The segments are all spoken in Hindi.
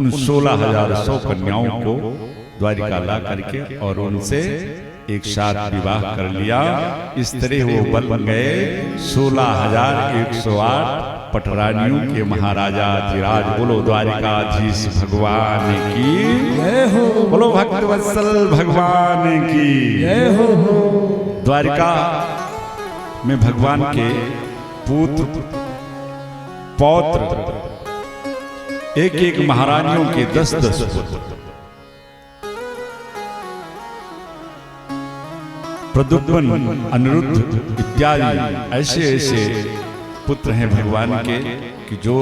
उन 16,100 कन्याओं को द्वारिका ला करके और उनसे एक साथ विवाह कर लिया। इस तरह वो बन गए 16,108 पटरानियों के महाराजा अधिराज। बोलो द्वारिकाधीश भगवान की जय हो, बोलो भक्तवत्सल भगवान की जय हो। द्वारिका में भगवान के पुत्र पौत्र एक एक महारानियों के 10-10 पुत्र, प्रद्युम्न, अनिरुद्ध इत्यादि ऐसे ऐसे पुत्र हैं भगवान के कि जो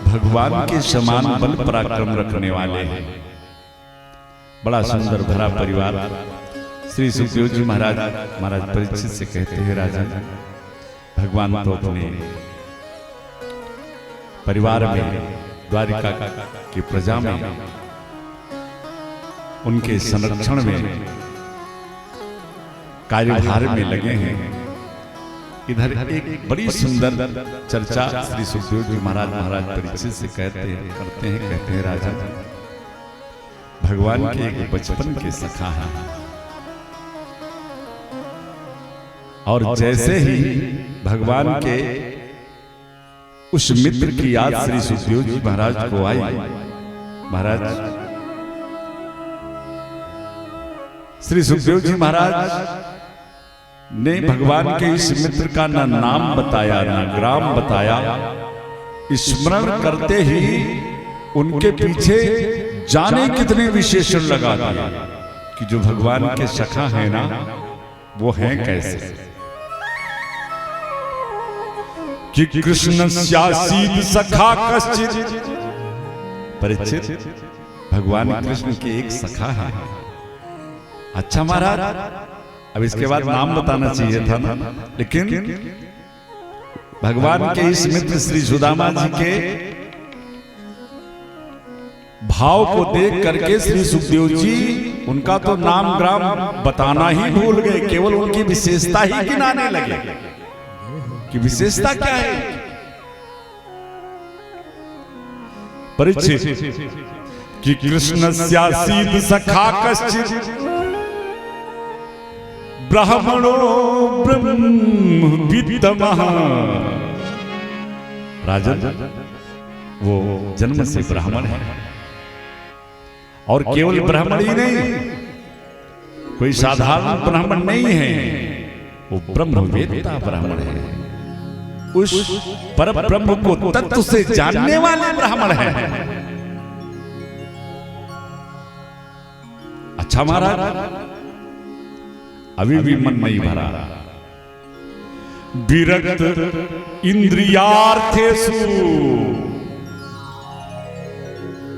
भगवान के समान बल पराक्रम रखने वाले हैं। बड़ा सुंदर भरा परिवार। श्री सुखदेव जी महाराज परीक्षित से कहते हैं, राजा भगवान तो अपने परिवार में, द्वारिका की प्रजा में, उनके संरक्षण में, कार्यभार में लगे हैं। इधर एक बड़ी सुंदर चर्चा श्री सुखदेव जी महाराज परीक्षित से कहते हैं, राजा भगवान के एक बचपन के सखा हैं, और जैसे ही भगवान के उस मित्र की याद श्री सुखदेव जी महाराज को आई, महाराज श्री सुखदेव जी महाराज ने भगवान के इस मित्र का ना नाम बताया ना ग्राम बताया, स्मरण करते ही उनके पीछे जाने कितने विशेषण लगा दिए कि जो भगवान के सखा है ना वो हैं कैसे। कि कृष्ण स्यासीद सखा कश्चित, परीक्षित भगवान कृष्ण के एक सखा है। अच्छा महाराज, अब इसके बाद नाम बताना चाहिए था ना, लेकिन भगवान के इस मित्र श्री सुदामा जी के भाव को देख करके श्री सुखदेव जी उनका तो नाम ग्राम बताना ही भूल गए, केवल उनकी विशेषता ही गिनाने लगे कि विशेषता क्या है। परीक्षित कि कृष्ण स्यासीद सखा कश्चित ब्राह्मणो ब्रह्मविद्तमः। राजन वो जन्म से ब्राह्मण है, और केवल ब्राह्मण ही नहीं, कोई साधारण ब्राह्मण नहीं है, वो ब्रह्मवेत्ता ब्राह्मण है, उस परम ब्रह्म को तत्व से जानने वाले ब्राह्मण है। अच्छा महाराज, अभी भी मन नहीं भरा। विरक्त इंद्रियार्थेषु,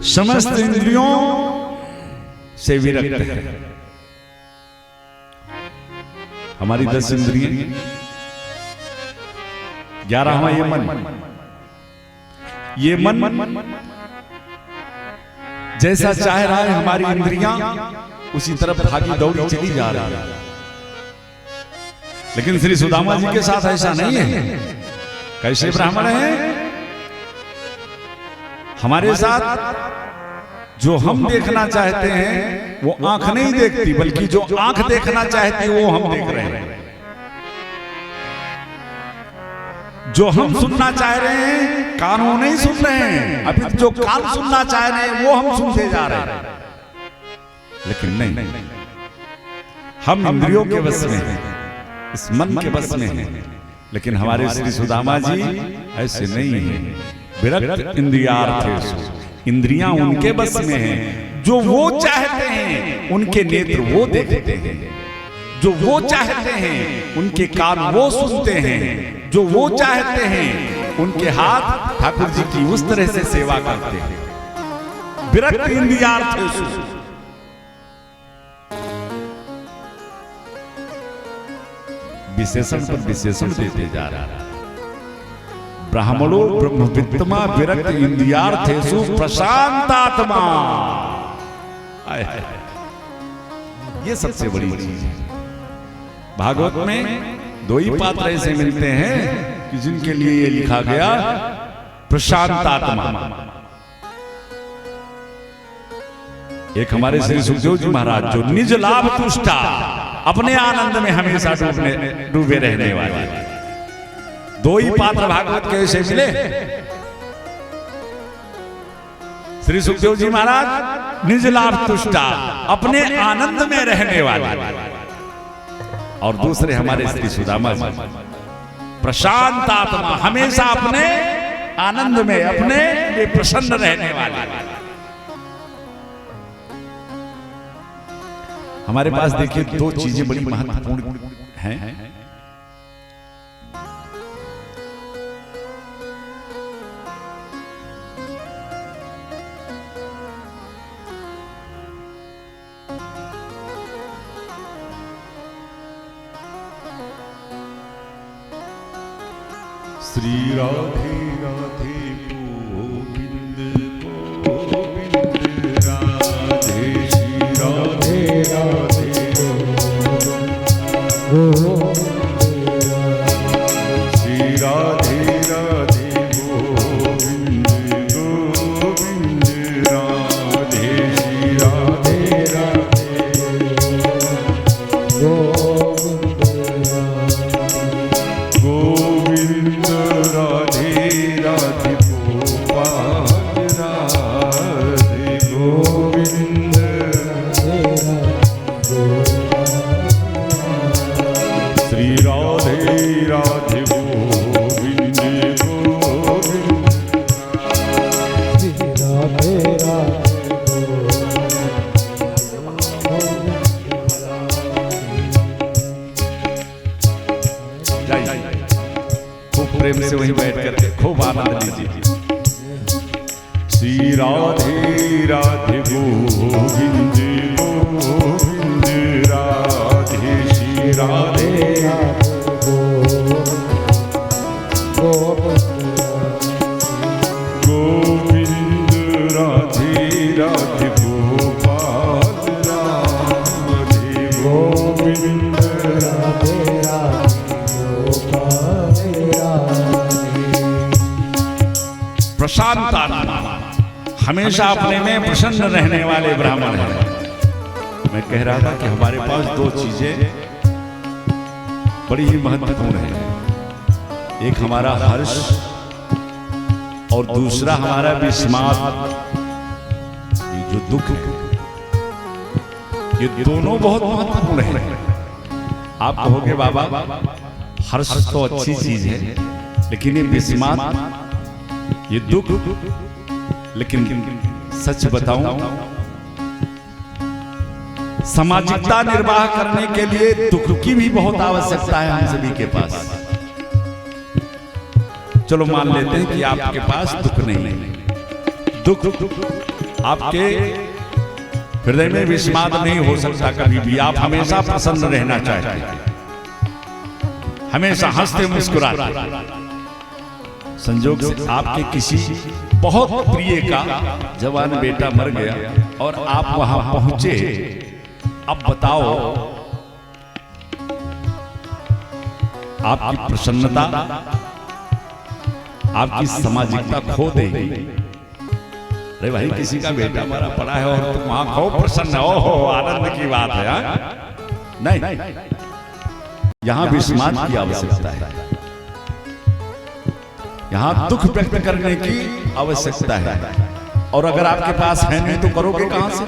समस्त इंद्रियों से विरक्त है। हमारी 10 इंद्रियां, 11वां ये मन जैसा चाह रहा है हमारी इंद्रियां उसी तरफ भागी दौड़ी चली जा रही है। लेकिन श्री सुदामा जी के साथ ऐसा नहीं है। कैसे ब्राह्मण हैं? हमारे साथ जो हम देखना चाहते हैं वो आंख नहीं देखती, बल्कि जो आंख देखना चाहती है वो हम देख रहे हैं। जो हम सुनना चाह रहे हैं कान वो नहीं सुन रहे हैं, अभी जो कान सुनना चाह रहे हैं वो हम सुनते जा रहे हैं। लेकिन नहीं, हम इंद्रियों के वश में हैं, इस मन के बस में हैं। लेकिन हमारे श्री सुदामा जी ऐसे नहीं हैं। विरक्त इंद्रियार्थेषु, इंद्रियां उनके बस में हैं। जो वो चाहते हैं उनके नेत्र वो देखते हैं, जो वो चाहते हैं उनके कान वो सुनते हैं, जो वो चाहते हैं उनके हाथ ठाकुर जी की उस तरह से सेवा करते हैं। विरक्त इंद्रियार्थेषु, विशेषण पर विशेषण देते जा रहा है। ब्राह्मणो ब्रह्मवित्तमा विरक्त इंद्रियार्थेषु प्रशांतात्मा। ये सबसे बड़ी चीज है। भागवत में 2 ही पात्र ऐसे मिलते हैं कि जिनके लिए ये लिखा गया प्रशांतात्मा। एक हमारे श्री सुखदेव जी महाराज जो निज लाभ तुष्टा, अपने आनंद में हमेशा डूबे रहने वाले। दो ही पात्र भागवत के ऐसे मिले, श्री सुखदेव जी महाराज निज लाभ तुष्टा, अपने आनंद में रहने वाले, और दूसरे हमारे श्री सुदामा जी प्रशांत आत्मा, हमेशा अपने आनंद में अपने लिए प्रसन्न रहने वाले। हमारे पास देखिए दो चीजें बड़ी महत्वपूर्ण हैं। श्री राधे राधे गोविंद गोविंद राधे, श्री राधे राधे गोविंद, श्री राधे राधे गोविंद गोविंद राधे, श्री राधे राधे गोविंद राधे राधे गोपाल राधे गोविंद श्री राधे राधे गोविंद गोविंद श्री राधे राधे। खूब प्रेम से वहीं बैठ करके खूब आनंद लीजिए। श्री राधे राधे गोविंद गोविंद राधे, श्री राधे गोविंद राधे राधे गोपाल राधे गोविंद राधे प्रशांत आत्मा, हमेशा अपने में प्रसन्न रहने वाले ब्राह्मण हैं। मैं कह रहा था कि हमारे पास दो चीजें बड़ी ही महत्वपूर्ण हैं, एक हमारा हर्ष और दूसरा हमारा विस्माद। ये जो दुख, ये दोनों बहुत महत्वपूर्ण हैं। आप कहोगे बाबा हर्ष तो अच्छी चीज है, लेकिन ये विस्माद, ये दुख, लेकिन सच बताऊं सामाजिकता निर्वाह करने के लिए दुख की भी बहुत आवश्यकता है हम सभी के पास। चलो मान लेते हैं कि आपके पास दुख नहीं है, दुख आपके हृदय में विस्माद नहीं हो सकता कभी भी। आप हमेशा प्रसन्न रहना चाहते हैं, हमेशा हंसते मुस्कुराते। संजोग से आपके किसी बहुत प्रिय का जवान बेटा मर गया और आप वहां पहुंचे, अब बताओ आपकी प्रसन्नता, आपकी सामाजिकता खो देगी। अरे भाई किसी का बेटा मरा पड़ा है और तुम वहां खो प्रसन्न हो, आनंद की बात है। नहीं, यहां विस्माद की आवश्यकता है, यहां दुख व्यक्त करने की आवश्यकता है। और अगर आपके पास है नहीं तो करोगे कहां से?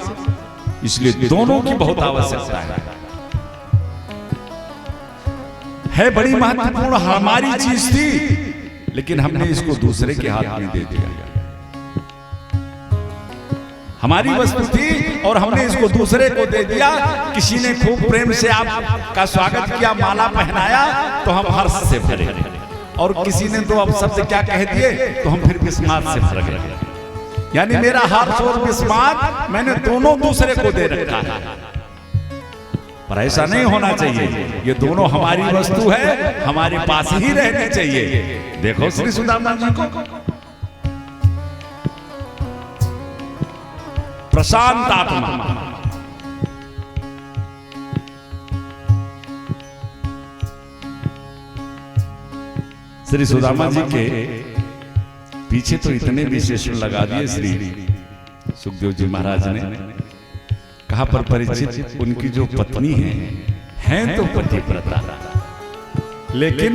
इसलिए दोनों की बहुत आवश्यकता है। बड़ी महत्वपूर्ण हमारी चीज थी, लेकिन हमने इसको दूसरे के हाथ में दे दिया। हमारी वस्तु थी और हमने इसको दूसरे को दे दिया। किसी ने खूब प्रेम से आपका स्वागत किया, माला पहनाया, तो हम हर्ष से भरे, और किसी ने तो अब शब्द क्या कह दिए तो हम फिर विस्माद से भर गए। यानी मेरा हर्ष और विस्माद मैंने दोनों दूसरे को दे रखा है। पर ऐसा नहीं होना चाहिए। ये दोनों हमारी वस्तु है, हमारे पास ही रहने चाहिए। देखो श्री सुदामा जी को, प्रशांत आत्मा, श्री सुदामा जी के पीछे तो इतने विशेषण लगा दिए श्री सुखदेव जी महाराज ने कहा पर परीक्षित उनकी जो पत्नी है तो पतिव्रता, लेकिन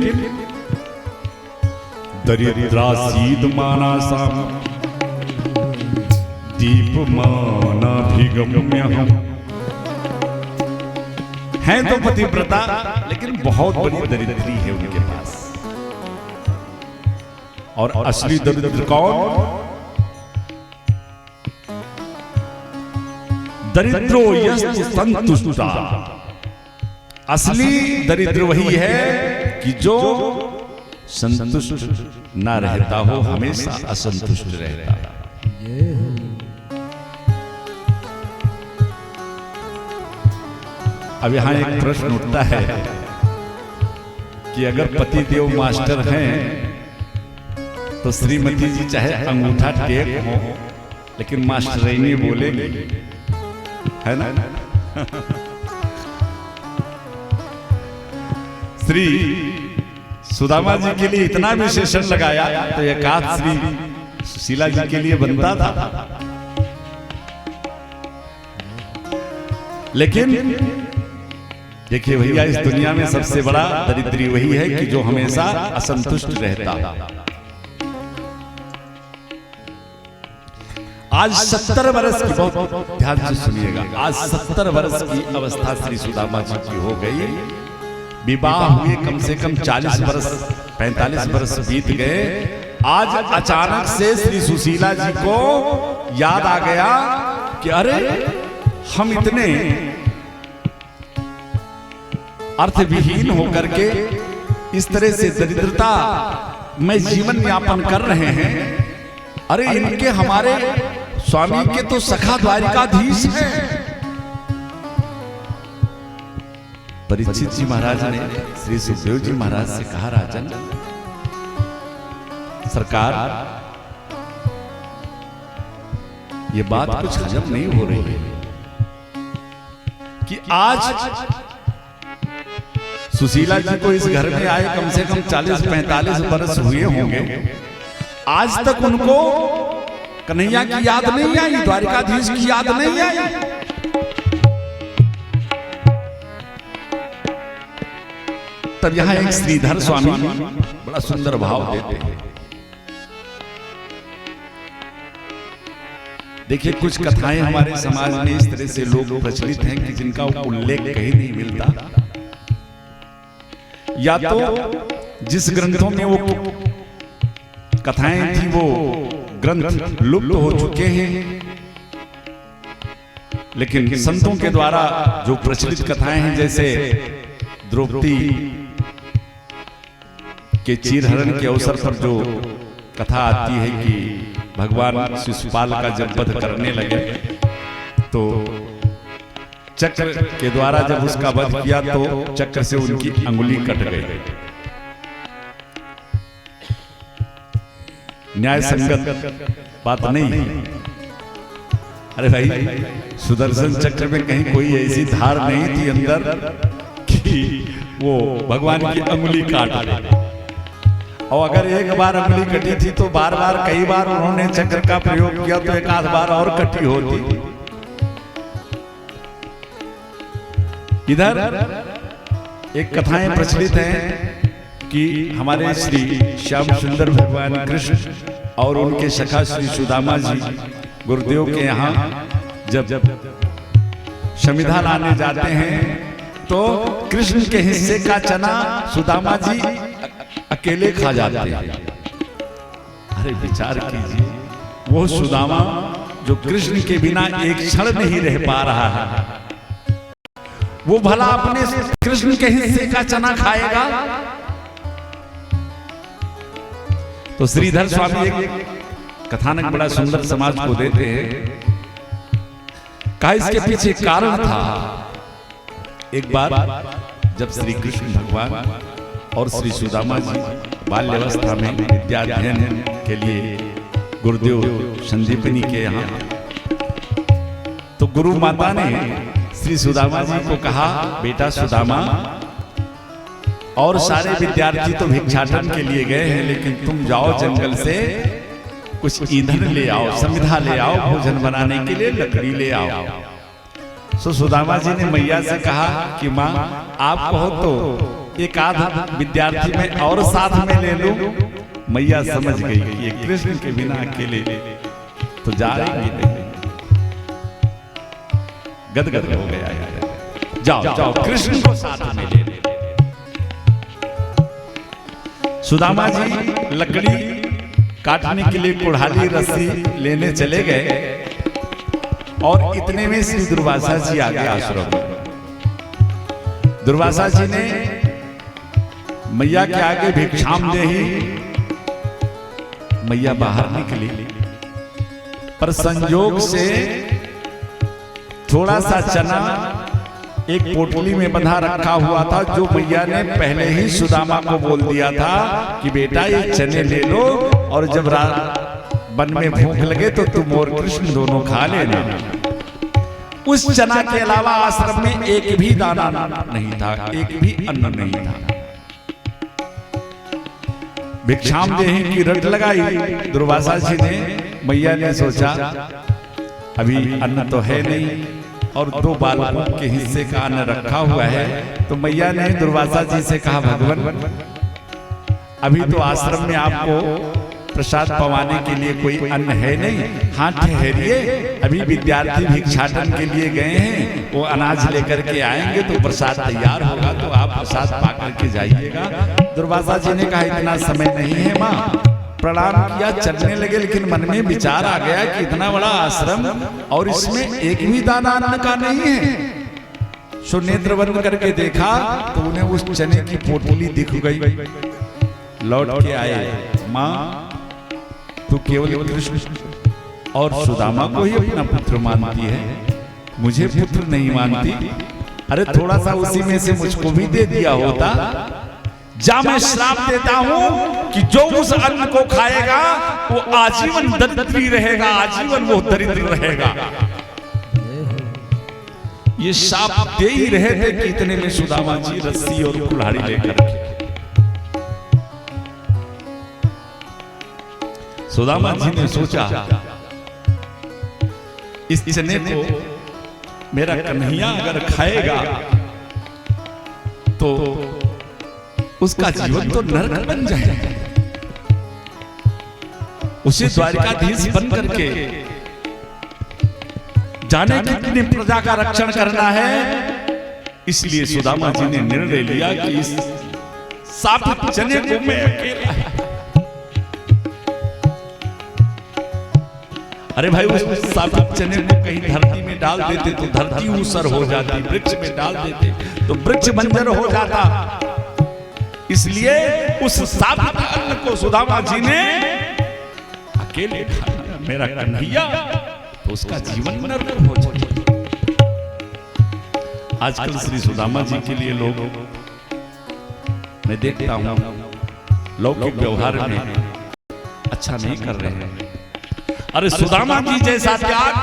दरिद्रासीद मानसम दीपमानाभिगम्यहम्, हैं तो पतिव्रता लेकिन बहुत बड़ी दरिद्री है उनके पास। और असली दरिद्र कौन? दरिद्रो यस्तु संतुष्टा। असली दरिद्र वही है कि जो संतुष्ट ना रहता हो, हमेशा असंतुष्ट रहता है। अब यहां एक प्रश्न उठता है कि अगर पतिदेव मास्टर हैं तो श्रीमती जी चाहे अंगूठा टेक हो लेकिन मास्टरनी बोलेंगे, है ना? श्री सुदामा जी के लिए इतना विशेषण लगाया तो एकाध श्री सुशीला जी के लिए बनता था। लेकिन देखिए भैया, इस दुनिया में सबसे बड़ा दरिद्री वही है कि जो हमेशा असंतुष्ट रहता। आज 70 वर्ष की, बहुत ध्यान से सुनिएगा, आज 70 वर्ष की अवस्था श्री सुदामा जी की हो गई। विवाह हुए कम से कम 40 वर्ष 45 वर्ष बीत गए। आज अचानक से श्री सुशीला जी को याद आ गया कि अरे हम इतने अर्थविहीन होकर के इस तरह से दरिद्रता में जीवन यापन कर रहे हैं। अरे इनके हमारे स्वामी के तो सखा द्वारिकाधीश हैं। परीक्षित जी महाराज ने श्री सुखदेव जी महाराज से कहा, राजन सरकार, ये बात कुछ हजम नहीं हो रही है कि आज सुशीला जी को इस घर में आए कम से कम 40-45 वर्ष हुए होंगे, आज तक उनको कन्हैया की याद नहीं आई, द्वारिकाधीश की याद नहीं आई। तब यहां एक श्रीधर स्वामी बड़ा सुंदर भाव देते हैं। देखिए, कुछ कथाएं हमारे समाज में इस तरह से लोग प्रचलित हैं कि जिनका उल्लेख कहीं नहीं मिलता। या तो जिस ग्रंथों में वो कथाएं थी वो ग्रंथ लुप्त हो चुके हैं, लेकिन संतों के द्वारा जो प्रचलित कथाएं हैं, जैसे द्रौपदी के चीरहरण के अवसर पर जो कथा आती है कि भगवान शिशुपाल का जब वध करने लगे तो चक्र के द्वारा जब उसका वध किया तो चक्र से उनकी अंगुली कट गई। न्याय संगत बात नहीं। अरे भाई, सुदर्शन चक्र में कहीं कोई ऐसी धार नहीं थी अंदर कि वो भगवान की अंगुली काट ले। और अगर एक बार अंगुली कटी थी तो बार बार कई बार उन्होंने चक्र का प्रयोग किया तो एक आध बार और कटी होती। इधर एक कथाएं प्रचलित हैं कि हमारे श्री श्याम सुंदर भगवान कृष्ण और उनके सखा श्री सुदामा जी गुरुदेव के यहाँ जब समिधा लाने जाते हैं तो कृष्ण के हिस्से का चना सुदामा जी अकेले खा जाते हैं। अरे विचार कीजिए, वो सुदामा जो कृष्ण के बिना एक क्षण नहीं रह पा रहा है, वो भला अपने कृष्ण के हिस्से का चना खाएगा? तो श्रीधर स्वामी एक कथानक बड़ा सुंदर समाज को देते हैं। कहा इसके पीछे कारण था। एक बार जब श्री कृष्ण भगवान और श्री सुदामा जी बाल्यावस्था में विद्या अध्ययन के लिए गुरुदेव संदीपनी के यहाँ, तो गुरु माता ने श्री सुदामा जी को कहा, बेटा सुदामा, और सारे विद्यार्थी तो भिक्षाटन के लिए गए हैं, लेकिन तुम जाओ जंगल से कुछ ईंधन ले आओ, समिधा ले आओ, भोजन बनाने के लिए लकड़ी ले आओ। सो सुदामा जी ने मैया से कहा कि माँ आप कहो तो एक आध विद्यार्थी में और साथ में ले लूं। मैया समझ गई कि ये कृष्ण के बिना अकेले तो जाएगी नहीं, गदगद हो गया। जाओ जाओ कृष्ण को साथ में ले। सुदामा जी लकड़ी काटने के लिए कुल्हाड़ी रस्सी लेने चले गए और इतने में श्री दुर्वासा जी आ गए आश्रम में। दुर्वासा जी ने मैया के आगे भिक्षाम देही, मैया बाहर निकली, पर संयोग से थोड़ा सा चना एक पोटली में बंधा रखा हुआ था, जो मैया ने पहले ही सुदामा को बोल दिया था कि बेटा ये चने ले लो और जब वन में भूख लगे तो तुम और कृष्ण दोनों खा लेना। उस चना के अलावा आश्रम में एक भी दाना नहीं था, एक भी अन्न नहीं था। भिक्षाम देही की रट लगाई दुर्वासा जी ने। मैया ने सोचा अभी अन्न तो है नहीं और 2 बालकों के हिस्से का अन्न रखा हुआ है, तो मैया ने दुर्वासा जी से कहा भगवान अभी तो आश्रम में आपको प्रसाद पवाने के लिए कोई अन्न है नहीं, हाँ ठहरिए, अभी विद्यार्थी भिक्षाटन के लिए गए हैं, वो अनाज लेकर के आएंगे तो प्रसाद तैयार होगा तो आप प्रसाद पा करके जाइएगा। दुर्वासा जी ने कहा इतना समय नहीं है माँ। प्रणाम किया, चलने लगे, लेकिन मन में विचार आ गया कि इतना बड़ा आश्रम और इसमें एक भी दाना अन्न का नहीं है। सो नेत्र बंद करके देखा तो उन्हें उस चने की पोटली दिख गई। लौट के आए, माँ तू केवल कृष्ण और सुदामा को ही अपना पुत्र मानती है, मुझे पुत्र नहीं मानती। अरे थोड़ा सा उसी में से मुझको भी दे दिया होता। जा मैं श्राप देता हूं कि जो उस अन्न को खाएगा वो आजीवन दरिद्री रहेगा, आजीवन वो दरिद्र रहेगा। ये श्राप दे ही रहे थे कि इतने में सुदामा जी रस्सी और कुल्हाड़ी लेकर सुदामा जी ने सोचा इस चने को मेरा कन्हैया अगर खाएगा तो उसका जीवन तो नरक बन जाएगा, उसे द्वारिकाधीश बन करके जाने कितने प्रजा का रक्षण करना है। इसलिए सुदामा जी ने निर्णय लिया कि इस साफ चने को मैं अकेला। अरे भाई उस साबुत चने को कहीं धरती में डाल देते तो धरती ऊसर हो जाती, वृक्ष में डाल देते तो वृक्ष बंजर हो जाता। इसलिए उस साबुत अन्न को सुदामा जी ने अकेले खाया। मेरा कन्हैया तो उसका जीवन नरक हो जाए। आजकल श्री सुदामा जी के लिए लोग मैं देखता हूं लौकिक व्यवहार में अच्छा नहीं कर रहे हैं। अरे सुदामा जी जैसा त्याग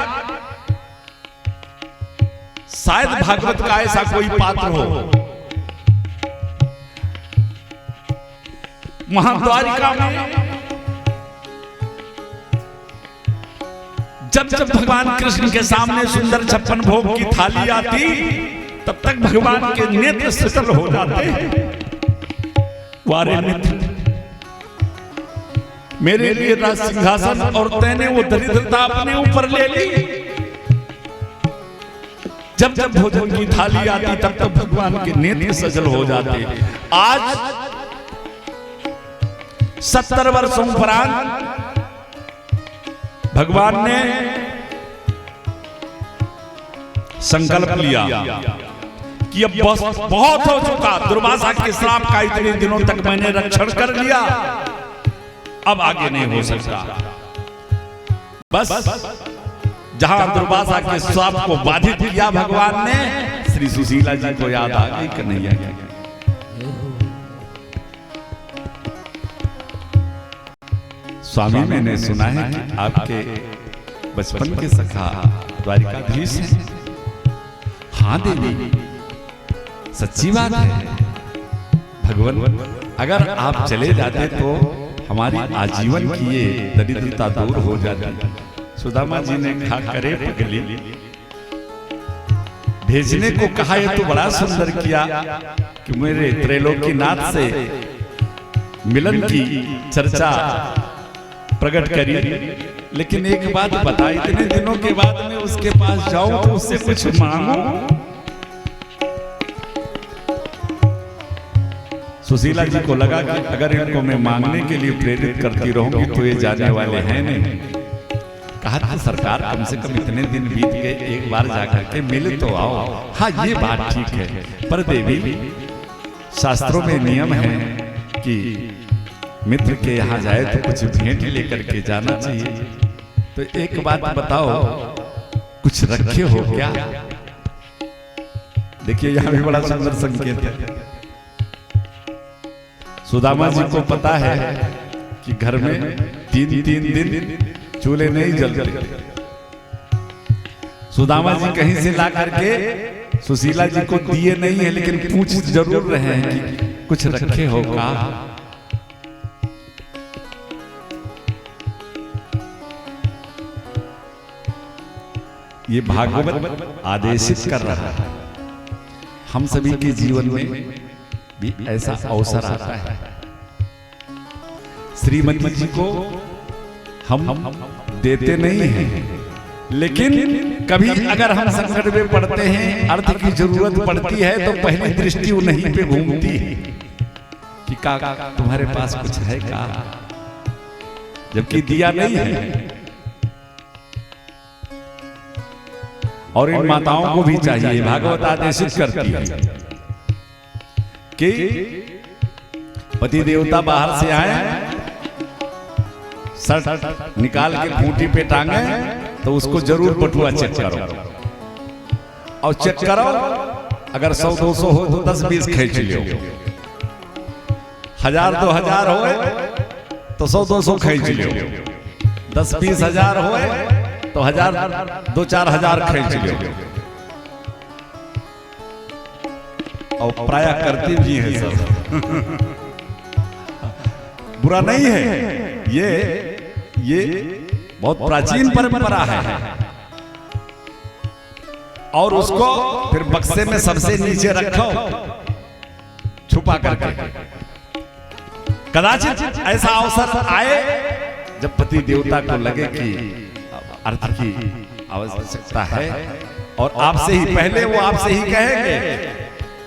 शायद भागवत का ऐसा कोई पात्र हो। महाद्वारिका में जब जब भगवान कृष्ण के सामने सुंदर 56 भोग की थाली आती तब तक भगवान के नेत्र शीतल हो जाते। वारे मित्र मेरे लिए राज सिंहासन और तैने वो दरिद्रता अपने ऊपर ले ली। जब जब भोजन की थाली आती तब तब भगवान के नेत्र सजल हो जाते। आज 70 वर्षों उपरांत भगवान ने संकल्प लिया कि अब बहुत हो चुका, दुर्वासा के श्राप का इतने दिनों तक मैंने रक्षण कर लिया, अब आगे नहीं हो सकता। बस जहां दुर्वासा के श्राप को बाधित किया भगवान ने, श्री सुशीला जी को याद आ गई कन्हैया की। स्वामी मैंने सुना है कि आपके बचपन के सखा द्वारिकाधीश हैं। हाँ देवी सच्ची बात है। भगवान अगर आप चले जाते तो हमारी आजीवन की ये दरिद्रता दूर हो जाती। सुदामा जी ने खा करे पगली भेजने को कहा, ये तो बड़ा सुंदर किया कि मेरे त्रैलोक्यनाथ से मिलन की चर्चा प्रकट करी। लेकिन एक बात बता, इतने दिनों के बाद मैं उसके पास जाऊं तो उससे कुछ मांगू? सुशीला जी को लगा कि अगर इनको मैं मांगने के लिए प्रेरित करती रहूंगी तो ये जाने वाले हैं नहीं। कहा था सरकार कम से कम इतने दिन बीत गए, एक बार जाकर के मिल तो आओ। हाँ ये बात ठीक है, पर देवी शास्त्रों में नियम है कि मित्र के यहाँ जाए तो कुछ भेंट लेकर के जाना चाहिए। तो एक बात बताओ, कुछ रखे हो क्या? देखिए यहाँ भी बड़ा सुंदर संकेत है। सुदामा जी को पता है कि घर में तीन दिन चूल्हे नहीं जलते। सुदामा जी कहीं से ला करके सुशीला जी को दिए नहीं है, लेकिन पूछ जरूर रहे हैं कि कुछ रखे हो का? ये भागवत आदेशित कर रहा है। हम सभी के जीवन में भी ऐसा अवसर आता है। श्रीमती जी को हम देते नहीं हैं, लेकिन कभी अगर हम संकट में पड़ते हैं, अर्थ की जरूरत पड़ती है, तो पहली दृष्टि उन्हीं पे घूमती है कि काका तुम्हारे पास कुछ है का, जबकि दिया नहीं है। और इन माताओं को भी चाहिए, भागवत आदेशित करती है कि पति देवता बाहर से आए, शर्ट निकाल के खूंटी पे टांगे तो उसको जरूर बटुआ चेक करो, और चेक करो अगर 100-200 हो तो 10-20 खींच लो, 1000-2000 हो तो 100-200 खींच लो, 10-20 हजार हो तो 1000-2-4 हजार खींच लो। और प्राय करती भी है सब। बुरा नहीं है, ये बहुत प्राचीन परंपरा है। और उसको फिर बक्से में सबसे नीचे रखो, छुपा करके। कदाचित ऐसा अवसर आए जब पति देवता को लगे कि अर्थ की आवश्यकता है और आपसे ही पहले वो आपसे ही कहेंगे,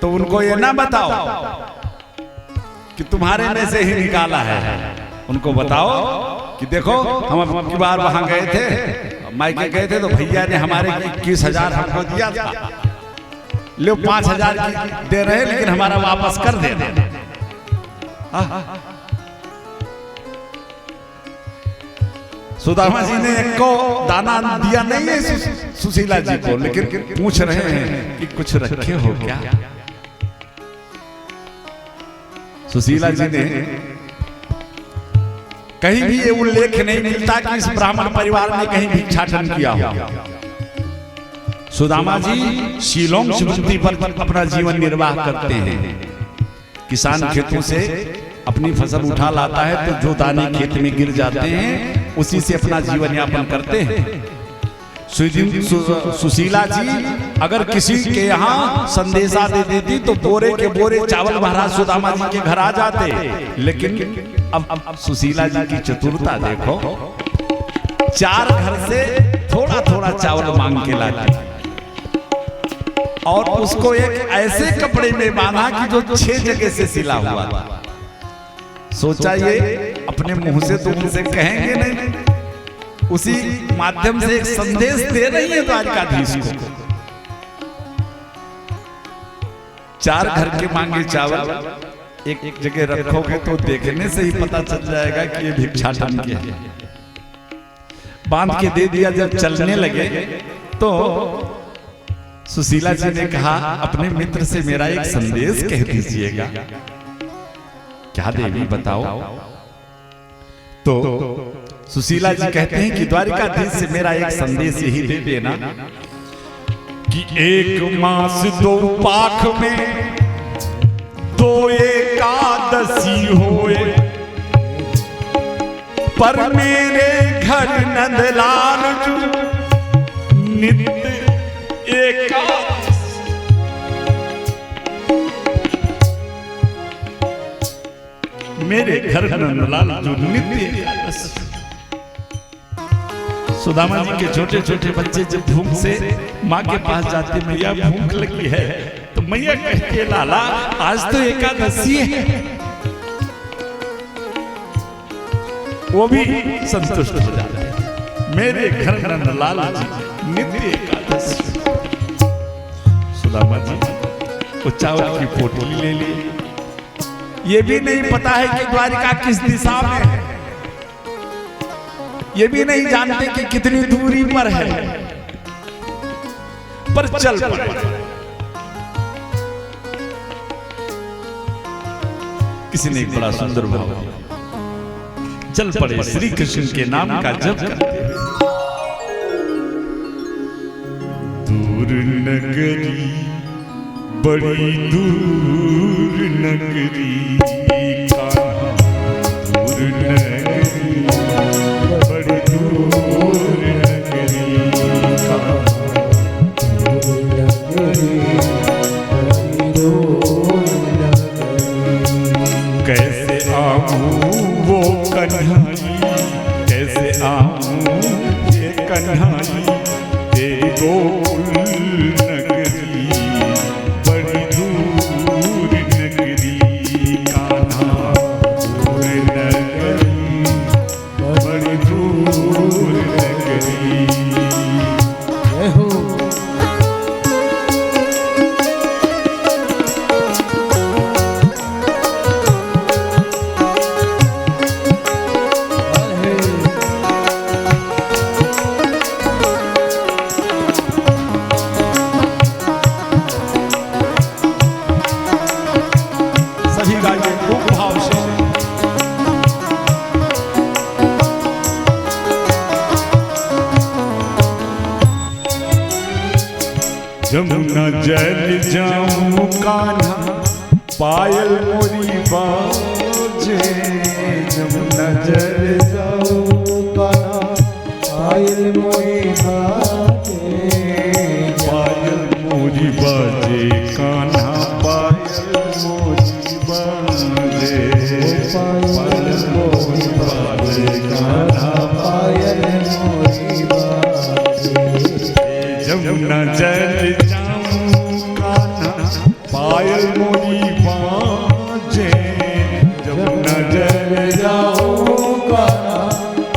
तो उनको ये ना बताओ कि तुम्हारे में से ही निकाला है। उनको बताओ कि देखो हम अपनी बार वहां गए थे, मायके गए थे, तो भैया ने हमारे 21,000 हमको दिया था, लो 5,000 की दे रहे, लेकिन हमारा वापस कर देना। सुदामा जी ने एक को दाना दिया नहीं है सुशीला जी को, लेकिन पूछ रहे हैं कि कुछ रखे हो क्या? सुशीला जी ने कहीं भी ये उल्लेख नहीं मिलता कि इस ब्राह्मण परिवार ने कहीं भिक्षाटन किया हो। सुदामा जी शिलोंग शिवंती पर अपना जीवन निर्वाह करते हैं। किसान खेतों से अपनी फसल उठा लाता है तो जो दाने खेत में गिर जाते हैं उसी से अपना जीवन यापन करते हैं। सुशीला जी अगर किसी के यहाँ संदेशा दे देती तो बोरे के बोरे चावल महाराज सुदामा जी के घर आ जाते। लेकिन अब सुशीला जी की चतुरता देखो, 4 घर से थोड़ा थोड़ा चावल मांग के लाती और उसको एक ऐसे कपड़े में बांधा कि जो 6 जगह से सिला हुआ था। सोचा ये अपने मुंह से तो उनसे कहेंगे नहीं, उसी माध्यम से एक संदेश दे रही है द्वारकाधीश को। 4 घर के मांगे चावल एक जगह रखोगे तो देखने से ही पता चल जाएगा कि ये भिक्षाटन किया है। बांध के दे दिया। जब चलने लगे तो सुशीला जी ने कहा अपने मित्र से मेरा एक संदेश कह दीजिएगा। क्या देवी बताओ? तो सुशीला जी कहते हैं कि द्वारिकाधीश से मेरा एक संदेश यही दे देना कि 1 मास 2 पाख में 2 एकादशी होए, पर मेरे घर नंदलाल जो नित्य एकादशी। मेरे घर नंदलाल जो नित्य एकादशी। सुदामा जी के छोटे छोटे बच्चे जब भूख से माँ के पास जाते, मैया भूख लगी है, तो मैया कहती है लाला आज तो एकादशी है। वो भी संतुष्ट हो जाते हैं, मेरे घर नंदलाल जी नित्य एकादशी। सुदामा जी वो चावल की पोटली ले ली। ये भी नहीं पता है कि द्वारिका किस दिशा में है, ये भी नहीं जानते कि कितनी दूरी पर है, पर चल पड़े। किसी ने एक बड़ा सुंदर भाव दिया, चल पड़े श्री कृष्ण के नाम का जप करते हुए। दूर नगरी बड़ी दूर नगरी, दूर नगरी बड़ी दूर नगरी, कैसे आऊं वो कन्हई, कैसे आऊं ये कन्हई तेरी गोकुल नगरी, बड़ी दूर नगरी कान्हा, दूर नगरी बड़ी दूर नगरी। जमुना जल जाऊं कान्हा पायल मोरी बाजे, जमुना जल जाऊं कान्हा पायल मोरी बाजे, पायल मोरी बाजे कान्हा पायल मोरी बाजे, पायल मोरी बाजे कान्हा पायल मोरी बाजे। जमुना जल पायल मोरी बाजे, जमुना जल जाऊं कान्हा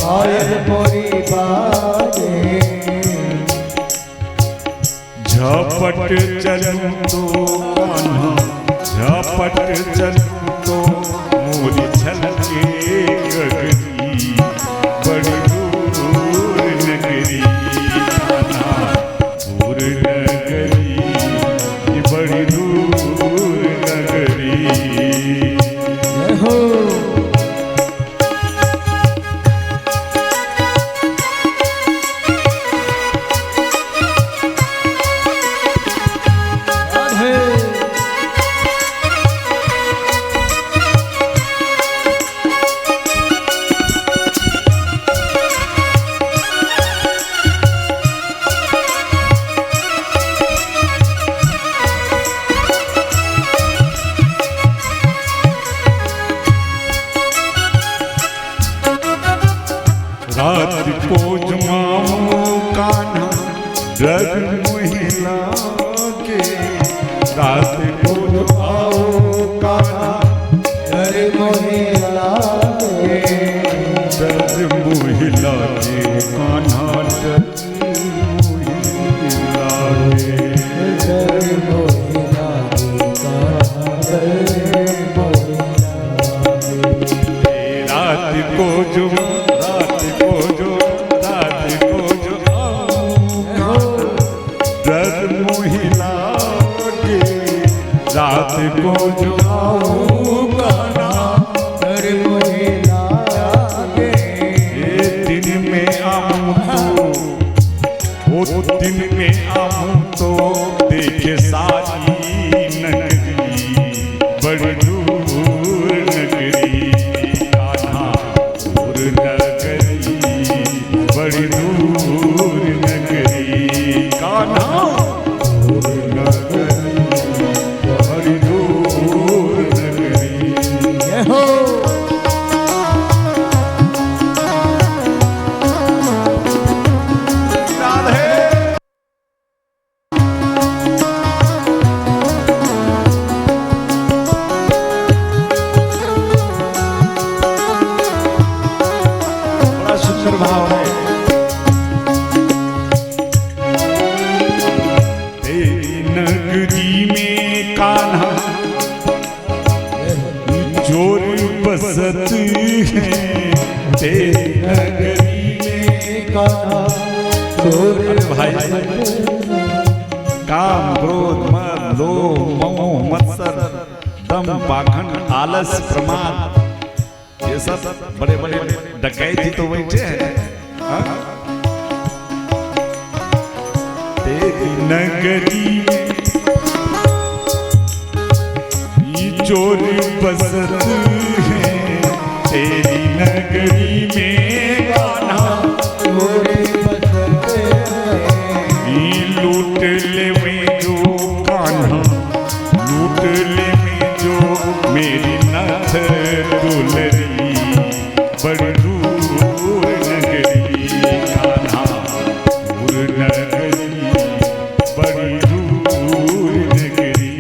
पायल मोरी बाजे। झपट चलूं तो कान्हा झपट चलूं तो मोरी छलके गगरी, बड़ी दूर नगरी कान्हा, दूर नगरी बड़ी दूर नगरी। रात को जमाऊं कान्हा रग महिला के, रात को जमाऊं कान्हा रग महिला के, रग महिला के कान्हा रग महिला के, रग महिला के कान्हा रग महिला के। रात को जो रात को जो आऊं कान्हा रग महिला के, दिन में आऊं तो वो दिन में आऊं तो देखे सारी नगरी, बड़ी दूर नगरी कान्हा, दूर नगरी बड़ी दूर नगरी कान्हा, दूर नगरी बड़ी दूर नगरी। कान्हा चोर बसत है तेरी नगरी में कान्हा चोर। अरे भाई काम क्रोध मद लोभ मोह मत्सर दम पाखंड आलस प्रमाद ये सब बड़े बड़े डकैत ही तो बैठे हैं। तेरी नगरी चोर बसत है तेरी नगरी में कान्हा चोर बसत है। लूट ले में जो कान्हा लूट ले में जो मेरी नाथ दुलरी बड़ी दूर नगरी कान्हा दूर नगरी बड़ी दूर नगरी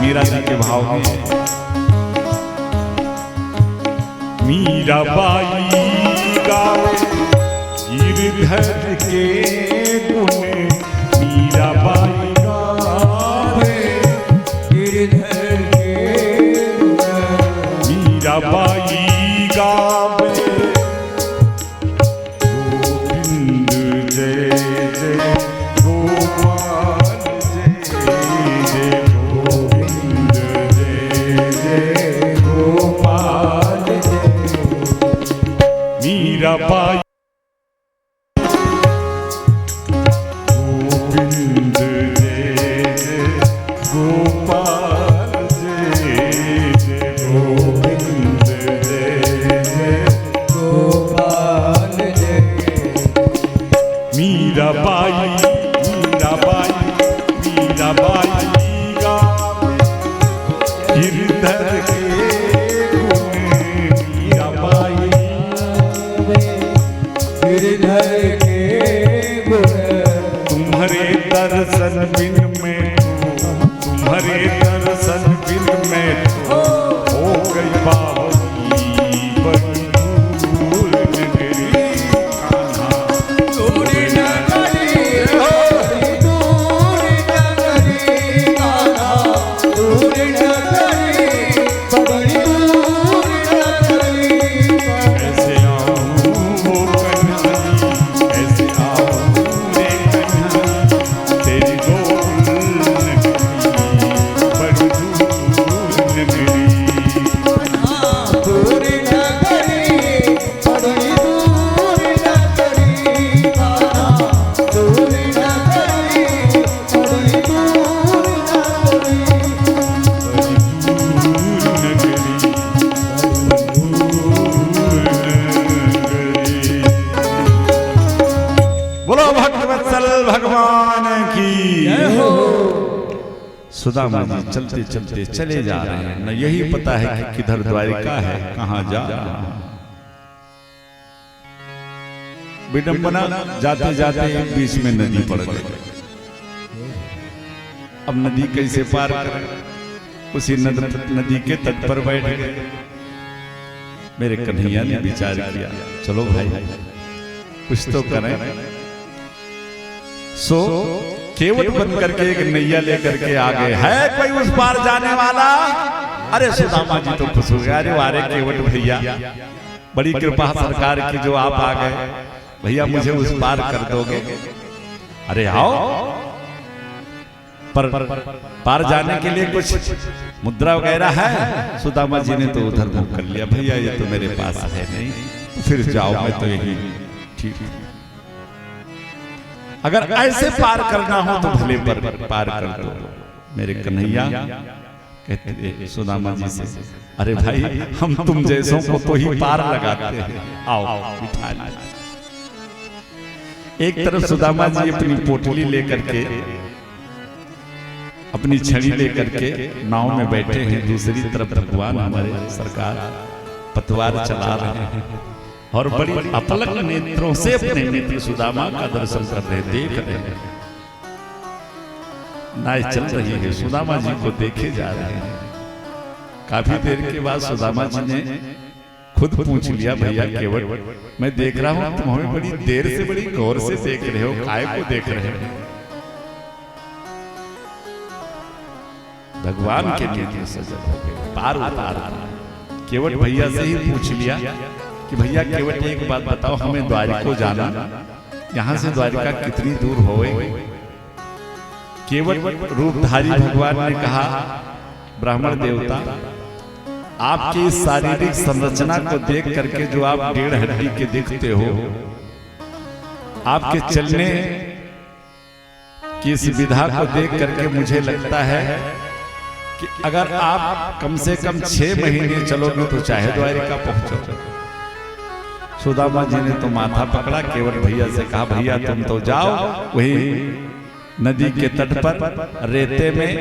मीरा जी के भाव में मीरा बाई गावे गिरधर के गुण मीरा बाई गावे गिरधर के गुण मीरा बाई गावे गोविंद जय जय गोपाल जय जय गोविंद जय जय गोपाल मीरा बाई गोविंद जय जय गोपाल जय जय गोविंद जय जय गोपाल जय मीरा बाई मीरा बाई मीरा बाई गावे गिरधर के गुण मीरा बाई गिरधर के गुण तुम्हारे दर्शन बिन में तुम्हारे दर्शन बिन में हो गई बाबी बड़ी दूर नगरी कान्हा दूर नगरी दूर नगरी कान्हा दूर नगरी बड़ी दूर नगरी ऐसे आओ कन्हैया ऐसे आओ रे कन्हैया तेरी गोद नगरी बड़ी दूर नगरी दूर नगरी बड़ी दूर नगरी कान्हा दूर नगरी बड़ी दूर नगरी। बोलो भक्तवत्सल भगवान की सुदामा जी चलते चलते चले जा रहे हैं न यही पता है कि किधर द्वारिका है कहाँ जा रहा है। विडंबना जाते जाते बीच में नदी पड़ गई। अब नदी कैसे पार करें उसी नदी के तट पर बैठ गए। मेरे कन्हैया ने विचार किया चलो भाई कुछ तो करें। सो केवट बन करके एक नैया लेकर के आ गए। है कोई उस पार जाने वाला? अरे सुदामा जी तो खुश हो गए। अरे वारे केवट भैया बड़ी कृपा सरकार की जो आप आ गए भैया मुझे उस पार कर दोगे। अरे आओ पर पार जाने के लिए कुछ मुद्रा वगैरह है? सुदामा जी ने तो उधर मुंह कर लिया भैया ये तो मेरे पास है नहीं फिर जाओ मैं तो यही ठीक। अगर ऐसे पार करना हो तो भले पर पार कर दो मेरे कन्हैया। कहते सुदामा जी से अरे भाई हम तुम जैसों को तो ही पार लगाते हैं आओ बिठा लो। एक तरफ सुदामा जी अपनी पोटली लेकर के अपनी छड़ी लेकर के नाव में बैठे हैं। दूसरी तरफ भगवान हमारे सरकार पतवार चला रहे हैं और बड़ी अपलक नेत्रों से अपने नेत्र सुदामा का दर्शन कर रहे देख रहे हैं। नाव चल रही है सुदामा जी को देखे जा रहे हैं। काफी देर के बाद सुदामा जी ने खुद पूछ लिया भैया केवट, मैं देख रहा हूं तुम हमें बड़ी देर से बड़ी गौर से देख रहे हो, काय को देख रहे हो? भगवान के लिए सजग हो गए, पार उतार। केवट भैया से ही पूछ लिया कि भैया केवट एक बात बताओ, हमें द्वारिका को जाना, यहाँ से द्वारिका कितनी दूर होगी? केवट रूपधारी भगवान ने कहा, ब्राह्मण देवता, आपकी इस शारीरिक संरचना को देख करके जो आप 1.5 हड्डी के दिखते हो, आपके चलने की इस विधा को देख करके मुझे लगता है कि अगर आप कम से कम 6 महीने चलोगे तो चाहे द्वारिका पहुंचो। सुदामा जी ने तो माथा पकड़ा, केवट भैया से कहा, भैया तुम तो जाओ, वही नदी के तट पर रेते में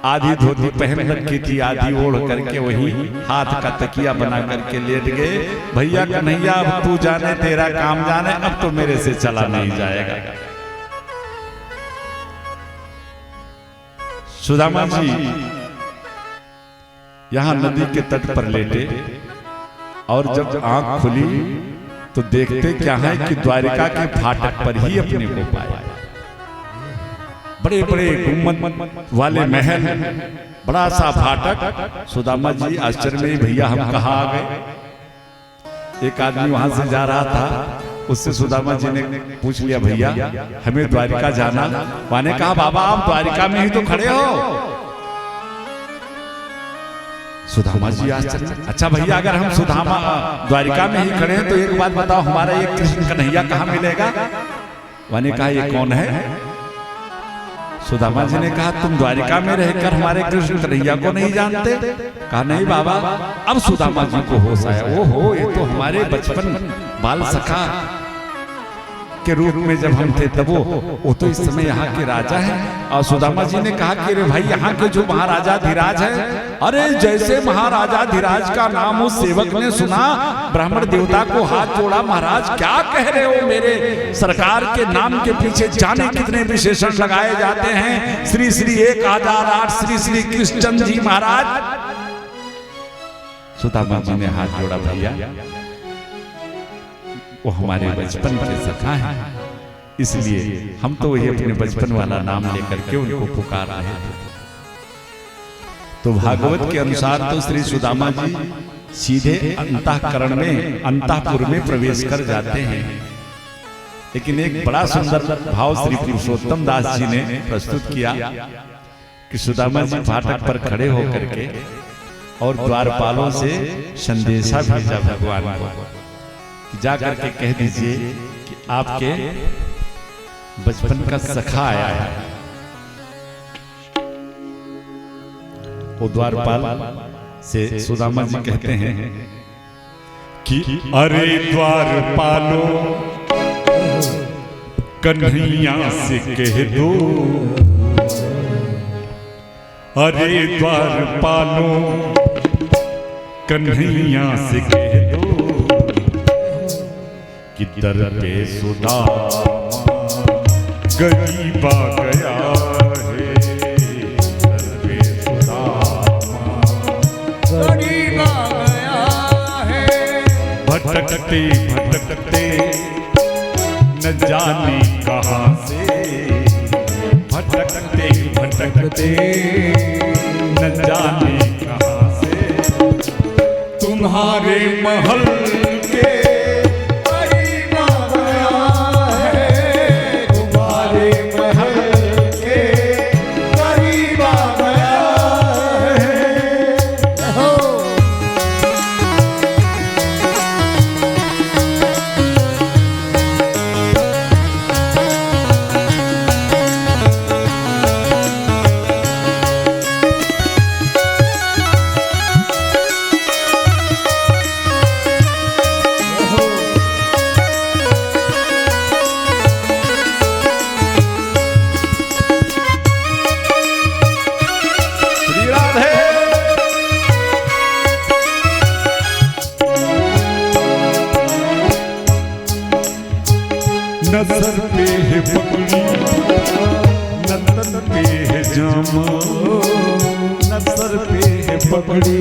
आधी धोती पहन रखी थी, आधी ओढ़ करके वही हाथ का तकिया बना करके लेट गए। भैया कन्हैया, अब तू जाने, तेरा काम जाने, अब तो मेरे से चला नहीं जाएगा। सुदामा जी यहां नदी के तट पर लेटे और जब आंख खुली तो देखते क्या है कि द्वारिका के फाटक पर ही अपने को पाया। बड़े बड़े गुम्बद वाले महल, बड़ा सा फाटक। सुदामा जी आश्चर्य में, भैया हम कहाँ आ गए? एक आदमी वहां से जा रहा था, उससे सुदामा जी ने पूछ लिया, भैया हमें द्वारिका जाना। वहां ने कहा, बाबा आप द्वारिका में ही तो खड़े हो। सुदामा जी आश्चर्य, अच्छा भैया अगर हम सुदामा द्वारिका में ही खड़े हैं तो एक बात बताओ, हमारा ये कृष्ण कन्हैया कहाँ मिलेगा? वहां ने कहा, ये कौन है? सुदामा जी ने कहा, तुम द्वारिका में रहकर हमारे कृष्ण कन्हैया को नहीं जानते? कहा, नहीं बाबा। अब सुदामा जी को होश आया, ओहो ये तो हमारे बचपन बाल सखा के रूप में जब हम थे तब वो तो इस समय यहाँ के राजा हैं। और सुदामा जी ने कहा कि अरे भाई यहाँ के जो महाराजा धीराज है, अरे जैसे महाराजा धीराज का नाम उस सेवक ने सुना, ब्राह्मण देवता को हाथ जोड़ा, महाराज क्या कह रहे हो? मेरे सरकार के नाम के पीछे जाने कितने विशेषण लगाए जाते हैं, श्री श्री 1008 श्री श्री कृष्ण जी महाराज। सुदामा जी ने हाथ जोड़ा, भैया वो हमारे बचपन के सखा हैं, इसलिए हम तो वही अपने बचपन वाला नाम लेकर के उनको पुकार रहे थे। तो भागवत के अनुसार तो श्री सुदामा जी सीधे अंतःकरण में, अंतःपुर में प्रवेश कर जाते हैं। लेकिन एक बड़ा सुंदर भाव श्री पुरुषोत्तम दास जी ने प्रस्तुत किया कि सुदामा जी फाटक पर खड़े होकर के और द्वारपालों से संदेशा भेजा भगवान को, जा करके कह दीजिए कि आपके बचपन का सखा आया है। वो द्वारपाल से सुदामा जी कहते हैं कि अरे द्वारपालो कन्हैया से कह दो, अरे द्वारपालो कन्हैया से कह दो कि दर पे सुदामा गरीबा गया है, दर पे सुदामा गरीबा गया है। भटकते भटकते न जाने कहाँ से, भटकते भटकते न जाने कहाँ से, तुम्हारे महल के नजर पे है पगड़ी, नतन पे है जामा, नजर पे है पगड़ी,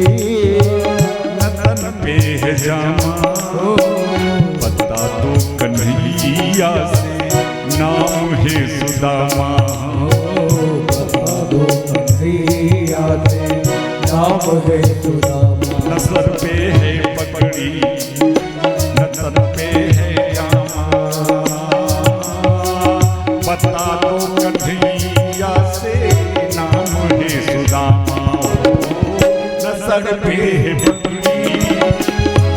नतन पे है जामा, बता दो कन्हैया से नाम है सुदामा। बता दो कन्हैया से नाम है सुदामा। न सर पे है पगड़ी न तन पे है जामा, बता दो कन्हैया से नाम है सुदामा। न सर पे है पगड़ी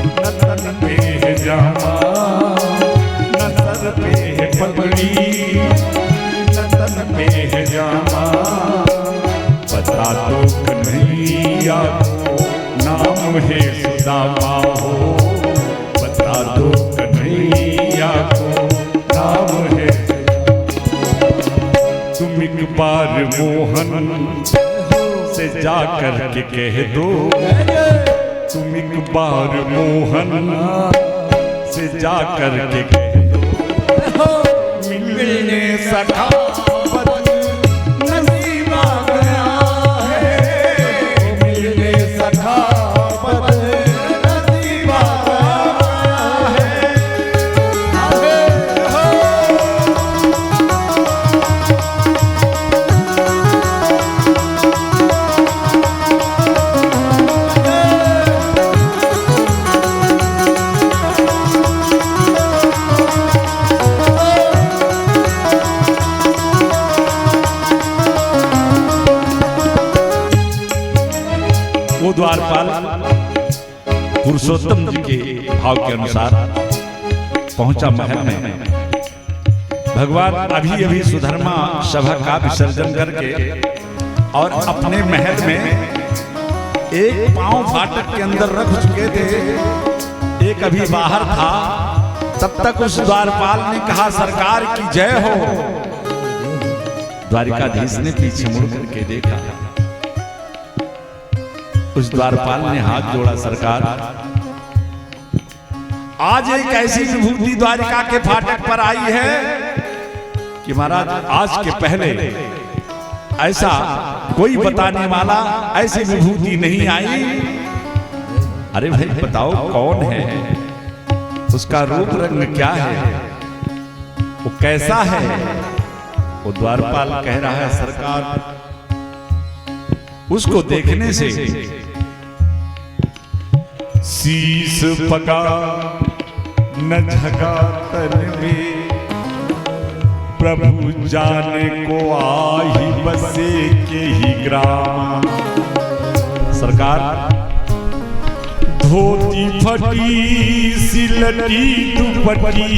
न तन पे है जामा, न सर पे है पगड़ी न तन पे है जामा, बता दो कन्हैया नाम है सुदामा हो, बता दो कन्हैया को नाम है। तुम एक बार मोहन से जाकर के कह दो, तुम एक बार मोहन से जाकर के कह दो, मिलने सखा द्वारपाल पुरुषोत्तम जी के भाव के अनुसार पहुंचा महल में। भगवान अभी अभी सुधर्मा सभा का विसर्जन करके और अपने महल में एक पांव फाटक के अंदर रख चुके थे, एक अभी बाहर था। तब तक उस द्वारपाल ने कहा सरकार की जय हो। द्वारिकाधीश ने पीछे मुड़ करके देखा, उस द्वारपाल ने हाथ जोड़ा, सरकार आज एक ऐसी विभूति द्वारिका के फाटक पर आई है कि महाराज आज के पहले ऐसा कोई बताने वाला ऐसी विभूति नहीं आई। अरे भाई बताओ कौन है, उसका रूप रंग क्या है, वो कैसा है? वो द्वारपाल कह रहा है सरकार उसको देखने से शीश पका न झका तन में, प्रभु जाने को आही बसे के ही ग्राम। सरकार धोती फटी सिलटी दुपट्टी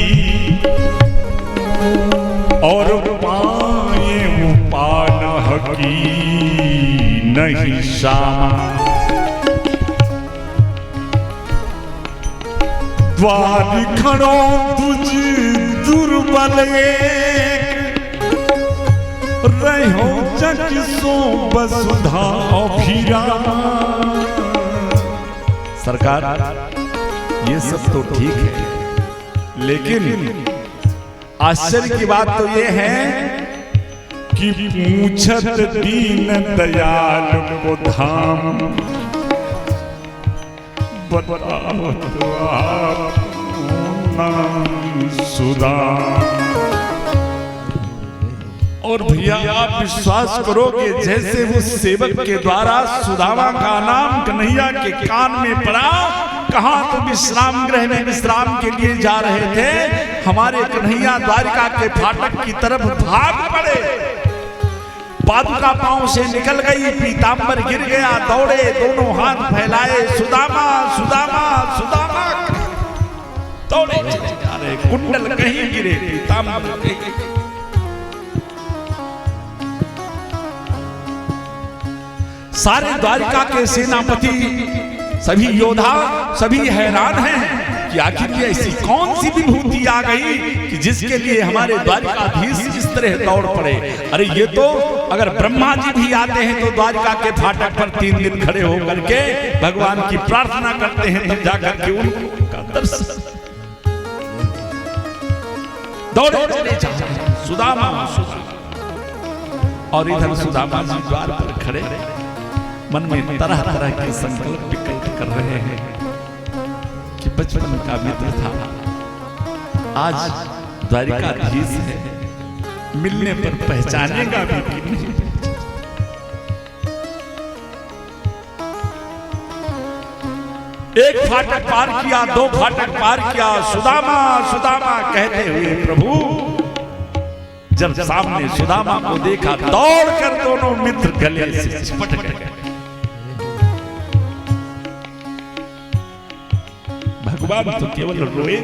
और पाए पान हकी नहीं शामा, द्वार खड़ो तुझ दुर्बल रहो जग सो वसुधा फिरा। सरकार ये सब तो ठीक है, लेकिन आश्चर्य की बात तो ये है कि पूछत दीन दयाल को धाम, बताओ तो आप सुदाम। और भैया आप विश्वास करोगे जैसे वो सेवक के द्वारा सुदामा का नाम कन्हैया के कान में पड़ा, कहां तो विश्राम गृह में विश्राम के लिए जा रहे थे, हमारे कन्हैया द्वारिका के फाटक की तरफ भाग पड़े। पादुका पांव से निकल गई, पीतांबर गिर गया, दौड़े दोनों हाथ फैलाए, सुदामा सुदामा सुदामा दौड़े चले जा रहे, कुंडल कहीं गिरे, पीतांबर कहीं। सारे द्वारिका के सेनापति सभी योद्धा सभी हैरान हैं कि आखिर ये ऐसी कौन सी विभूति आ गई कि जिसके लिए हमारे द्वारिकाधीश इस तरह दौड़ पड़े। अरे ये तो अगर ब्रह्मा जी भी आते हैं तो द्वारिका के फाटक पर 3 दिन खड़े होकर के भगवान की प्रार्थना करते हैं, तब जाकर के उनका दर्शन। दौड़े चले जा सुदामा, और इधर सुदामा जी द्वार पर खड़े मन में तरह तरह के संकल्प विकल्प कर रहे हैं। बचपन का मित्र था, आज द्वारिकाधीश है, मिलने पर पहचानेगा भी कि नहीं। एक फाटक पार किया, दो फाटक पार किया, सुदामा सुदामा कहते हुए प्रभु जब सामने सुदामा को देखा, दौड़कर दोनों मित्र गले से चिपट गए। भगवान तो केवल रोए।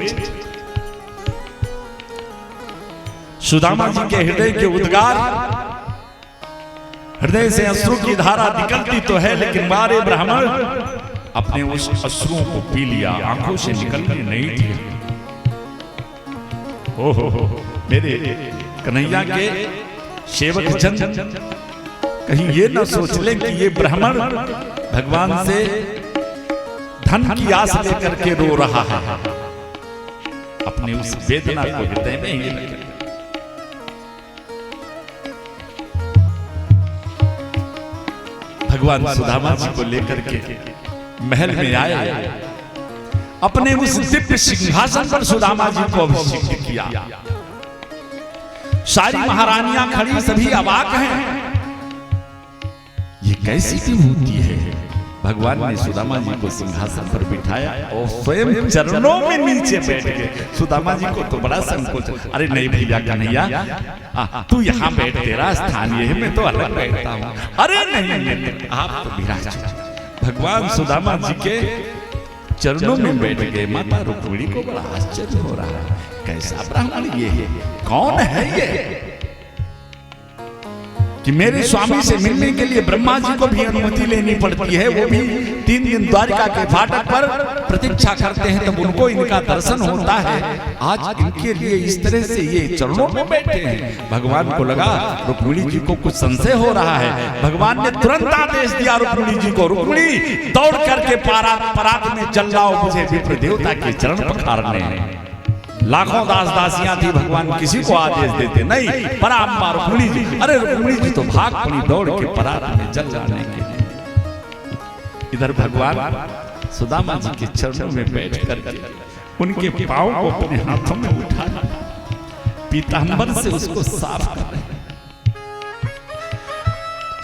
सुदामा जी के हृदय के उद्गार, हृदय से अश्रु की धारा निकलती तो है, लेकिन मारे ब्राह्मण अपने उस अश्रुओं को पी लिया, आंखों से निकलने नहीं थे। हो मेरे कन्हैया के सेवक जन कहीं ये ना सोच ले कि ये ब्राह्मण भगवान से धन की आस लेकर के रो रहा है, अपने उस वेदना को हृदय में ही रखे। भगवान सुदामा जी को लेकर के महल में आए, अपने उस दिव्य सिंहासन पर सुदामा जी को अभिषिक्त किया। सारी महारानियां खड़ी, सभी अवाक हैं। ये कैसी विभूति है। भगवान ने सुदामा जी को सिंहासन पर बिठाया और स्वयं चरणों में नीचे बैठ गए। सुदामा जी को तो बड़ा संकोच, अरे नहीं भैया कन्हैया, तू यहाँ बैठ, तेरा स्थान ये है, मैं तो अलग बैठता हूँ। अरे नहीं, आप तो विराज। भगवान सुदामा जी के चरणों में बैठ गए। माता रुक्मिणी को बड़ा आश्चर्य हो रहा है, कैसा ब्राह्मण ये है, कौन है ये कि मेरे स्वामी से मिलने के लिए ब्रह्मा जी को भी अनुमति लेनी पड़ती है, वो भी 3 दिन द्वारिका के फाटक पर प्रतीक्षा करते हैं, तब उनको इनका दर्शन होता है। आज इनके लिए इस तरह से ये चरणों में बैठे हैं। भगवान को लगा रुक्मिणी जी को कुछ संशय हो रहा है। भगवान ने तुरंत आदेश दिया रुक्मिणी जी को, रुक्मिणी दौड़ करके परात में चल जाओ, मुझे विप्र देवता के चरण पखारने हैं। लाखों दास दासियां थी, भगवान किसी को आदेश देते नहीं, पराम्बा रुक्मिणी जी। अरे रुक्मिणी जी तो भाग पड़ी दौड़ के परात में जल जाने के लिए। इधर भगवान सुदामा जी के चरणों में बैठ करके उनके पांव को अपने हाथों में उठा, पीतांबर से उसको साफ कर रहे।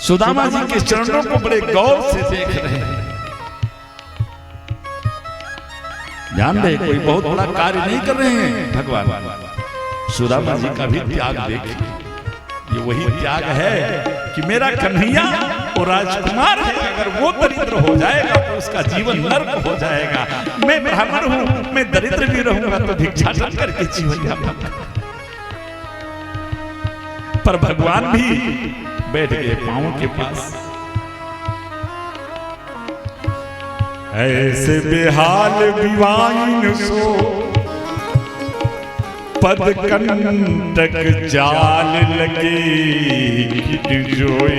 सुदामा जी के चरणों को बड़े गौर से देख रहे हैं। ध्यान दे, कोई बहुत बड़ा कार्य नहीं कर रहे हैं भगवान। सुदामा जी का भी त्याग देखिए, ये वही त्याग है कि मेरा कन्हैया और राजकुमार है, अगर वो दरिद्र हो जाएगा तो उसका जीवन नर्क हो जाएगा। मैं ब्राह्मण हूं, मैं दरिद्र भी रहूंगा तो भिक्षाटन करके जीवन यापन। पर भगवान भी बैठ गए पांव के पास। ऐसे बेहाल विवाइन सो पद कंटक जाल लगे जोए।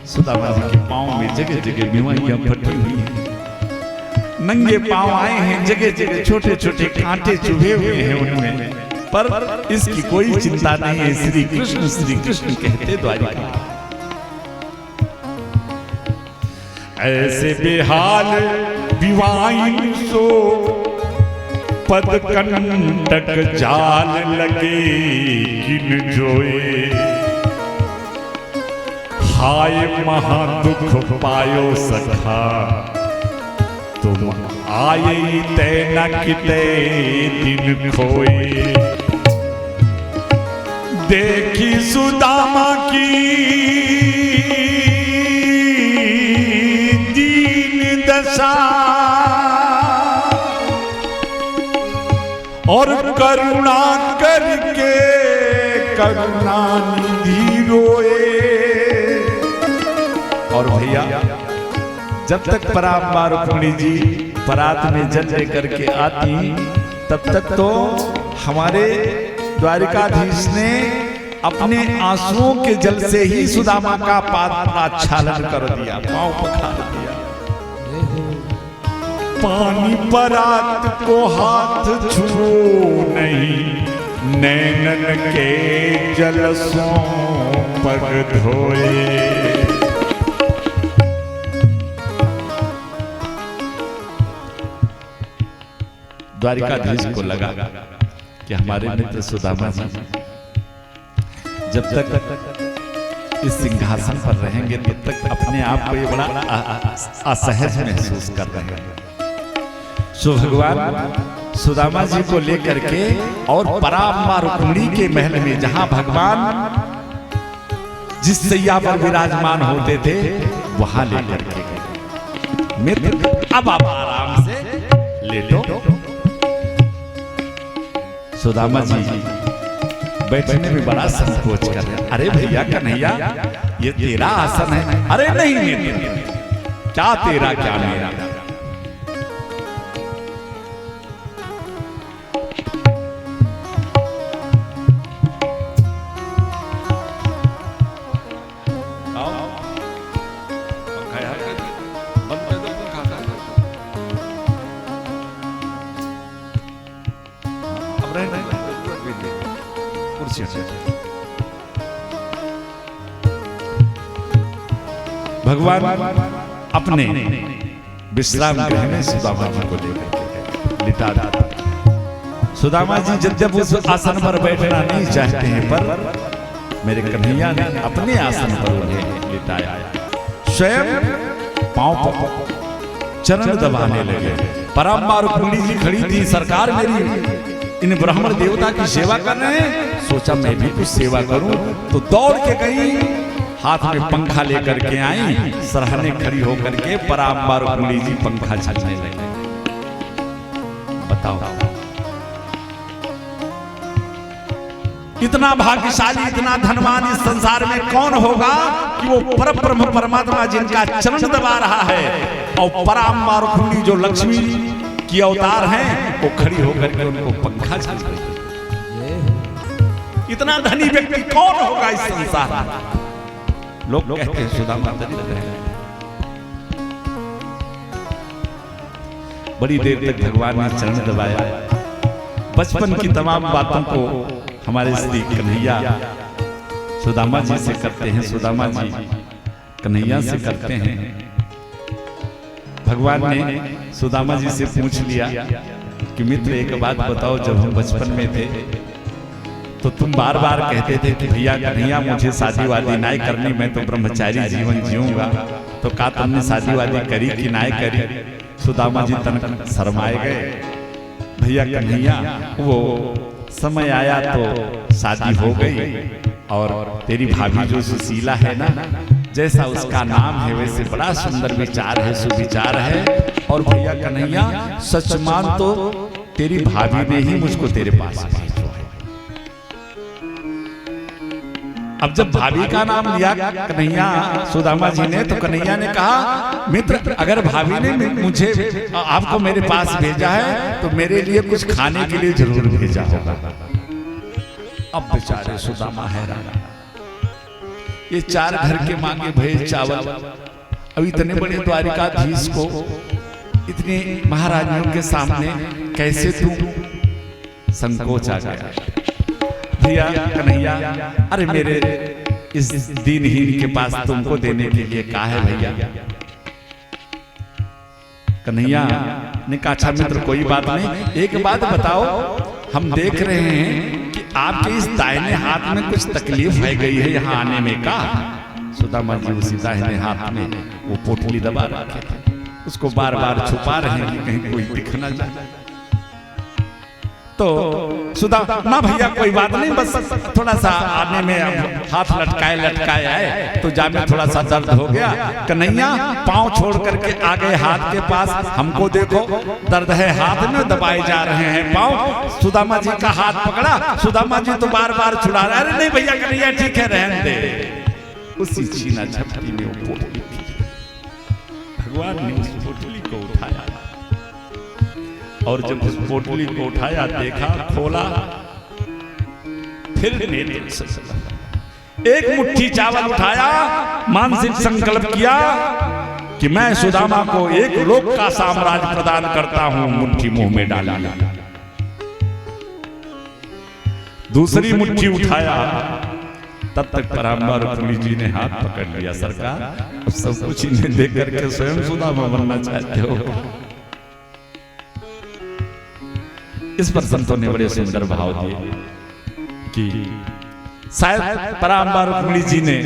सुदामा जी के पांव में जगह जगह बीमारियां फटी हुई हैं, नंगे पांव आए हैं, जगह जगह छोटे छोटे कांटे चुभे हुए हैं उनमें, पर इसकी कोई चिंता नहीं है। श्री कृष्ण कहते द्वारिका। ऐसे बेहाल विवाइन सो पद कंटक जाल लगे किन जोए। हाय महा दुख पायो सखा, तुम आए ते न किते दिन खोए। देखी सुदामा की और करुणा करके करुणा निधि रोए। और भैया जब तक पराम्बा रुक्मिणी जी परात में जल लेकर के आती, तब तक तो हमारे द्वारिकाधीश ने अपने आंसुओं के जल से ही सुदामा का पाद आच्छादन कर दिया, पांव पखार दिया। पानी परात को हाथ छुओ नहीं, नैनन के जलसों पग धोए। द्वारिकाधीश को लगा कि हमारे मित्र सुदामा जी जब तक इस सिंहासन पर रहेंगे तब तक अपने आप को ये बड़ा असहज महसूस कर रहे हैं। सो भगवान सुदामा जी को लेकर के और पराम्बा रुक्मिणी के महल में, जहां भगवान जिस सैया पर विराजमान होते थे वहां लेकर के गए। मित्र अब आप आराम से लेटो। सुदामा जी बैठने में बड़ा संकोच कर रहे हैं। अरे भैया कन्हैया, ये तेरा आसन है। अरे नहीं मित्र, क्या तेरा क्या मेरा। भगवान अपने विश्राम गृह में सुदामा जी को लेकर लिटा दिया। सुदामा जी जब उस आसन पर बैठना नहीं चाहते हैं, पर मेरे कन्हैया ने अपने आसन पर उन्हें लिटाया। स्वयं पांव पर चरण दबाने लगे। पराम्बा रुक्मिणी जी खड़ी थी। सरकार मेरी इन ब्राह्मण देवता की सेवा कर रहे हैं, सोचा मैं भी कुछ सेवा करूं, तो दौड़ के गई, हाथ में पंखा लेकर के आई, सरहने खड़ी होकर के पराम्बा रुक्मिणी जी पंखा चलने लगे। बताओ, इतना भाग्यशाली, इतना धनवान इस संसार में कौन होगा कि वो परब्रह्म परमात्मा जिनका चरण दबा रहा है, और पराम्बा रुक्मिणी जो लक्ष्मी की अवतार हैं, वो खड़ी होकर के उनको पंखा चल रही है। इतना धनी व्यक्ति कौन होगा इस संसार में। लोग कहते हैं सुदामा दरिद्र है। बड़ी देर तक भगवान ने चरण दबाया। बचपन की तमाम बातों को हमारे श्री कन्हैया सुदामा जी से करते हैं, सुदामा जी कन्हैया से करते हैं। भगवान ने सुदामा जी से पूछ लिया कि मित्र एक बात बताओ, जब हम बचपन में थे तो तुम बार बार कहते थे कि भैया कन्हैया मुझे शादी वादी ना करनी, मैं तो ब्रह्मचारी जीवन जीऊंगा, तो का तुमने शादी वादी करी कि ना करी। सुदामा जी तनक शर्माए गए। भैया कन्हैया, वो समय आया तो शादी हो गई, और तेरी भाभी जो सुशीला है ना, जैसा उसका नाम है वैसे बड़ा सुंदर विचार है, सुविचार है। और भैया कन्हैया सच मान तो तेरी भाभी ने ही मुझको तेरे पास भेजा है। अब जब भाभी का नाम लिया कन्हैया सुदामा जी ने, तो कन्हैया ने कहा मित्र अगर भाभी ने मुझे आपको मेरे पास भेजा है तो मेरे लिए कुछ खाने के लिए जरूर भेजा होगा। अब बेचारे सुदामा हैरान, ये 4 घर के मांगे भये चावल, अब इतने बड़े द्वारिकाधीश को इतने महारानियों के सामने कैसे तू। संकोच आ गया। भैया कन्हैया, अरे मेरे इस दीनहीन के पास तुमको देने के लिए कहा है भैया। कन्हैया ने कहा अच्छा मित्र कोई बात नहीं, एक बात बताओ, हम देख रहे हैं कि आपके इस दाहिने हाथ में कुछ तकलीफ है गई है यहाँ आने में का। सुदामा जी उसी दाहिने हाथ में वो पोटली दबा रखे थे, उसको बार बार छुपा रहे हैं कि कहीं कोई दिख ना जाए। तो सुदामा ना भैया कोई बात नहीं, बस थोड़ा सा आने में हाथ लटकाए आए तो जामे थोड़ा सा दर्द हो गया। कन्हैया पांव छोड़ करके आगे हाथ के पास, हमको देखो दर्द है हाथ में, दबाए जा रहे हैं पांव। सुदामा जी का हाथ पकड़ा, सुदामा जी तो बार बार छुड़ा रहे, अरे नहीं भैया कन्हैया ठीक है रहने दे। उसी छीना झपटी में वो पोटली थी। भगवान ने उस पोटली को उठाया, और जब उस पोटली को उठाया, देखा, खोला, फिर एक मुट्ठी चावल उठाया, मानसिक संकल्प किया कि मैं सुदामा को एक लोक का साम्राज्य प्रदान करता हूं। मुट्ठी मुंह में डाला, दूसरी मुट्ठी उठाया, तब तक पराम्बा रुक्मिणी जी ने हाथ पकड़ लिया। सरकार अब सब कुछ इन्हें देख करके स्वयं सुदामा बनना चाहते हो। इस पर संतों ने बड़े सुंदर भाव दिए कि शायद पराम्बा रुक्मिणी जी ने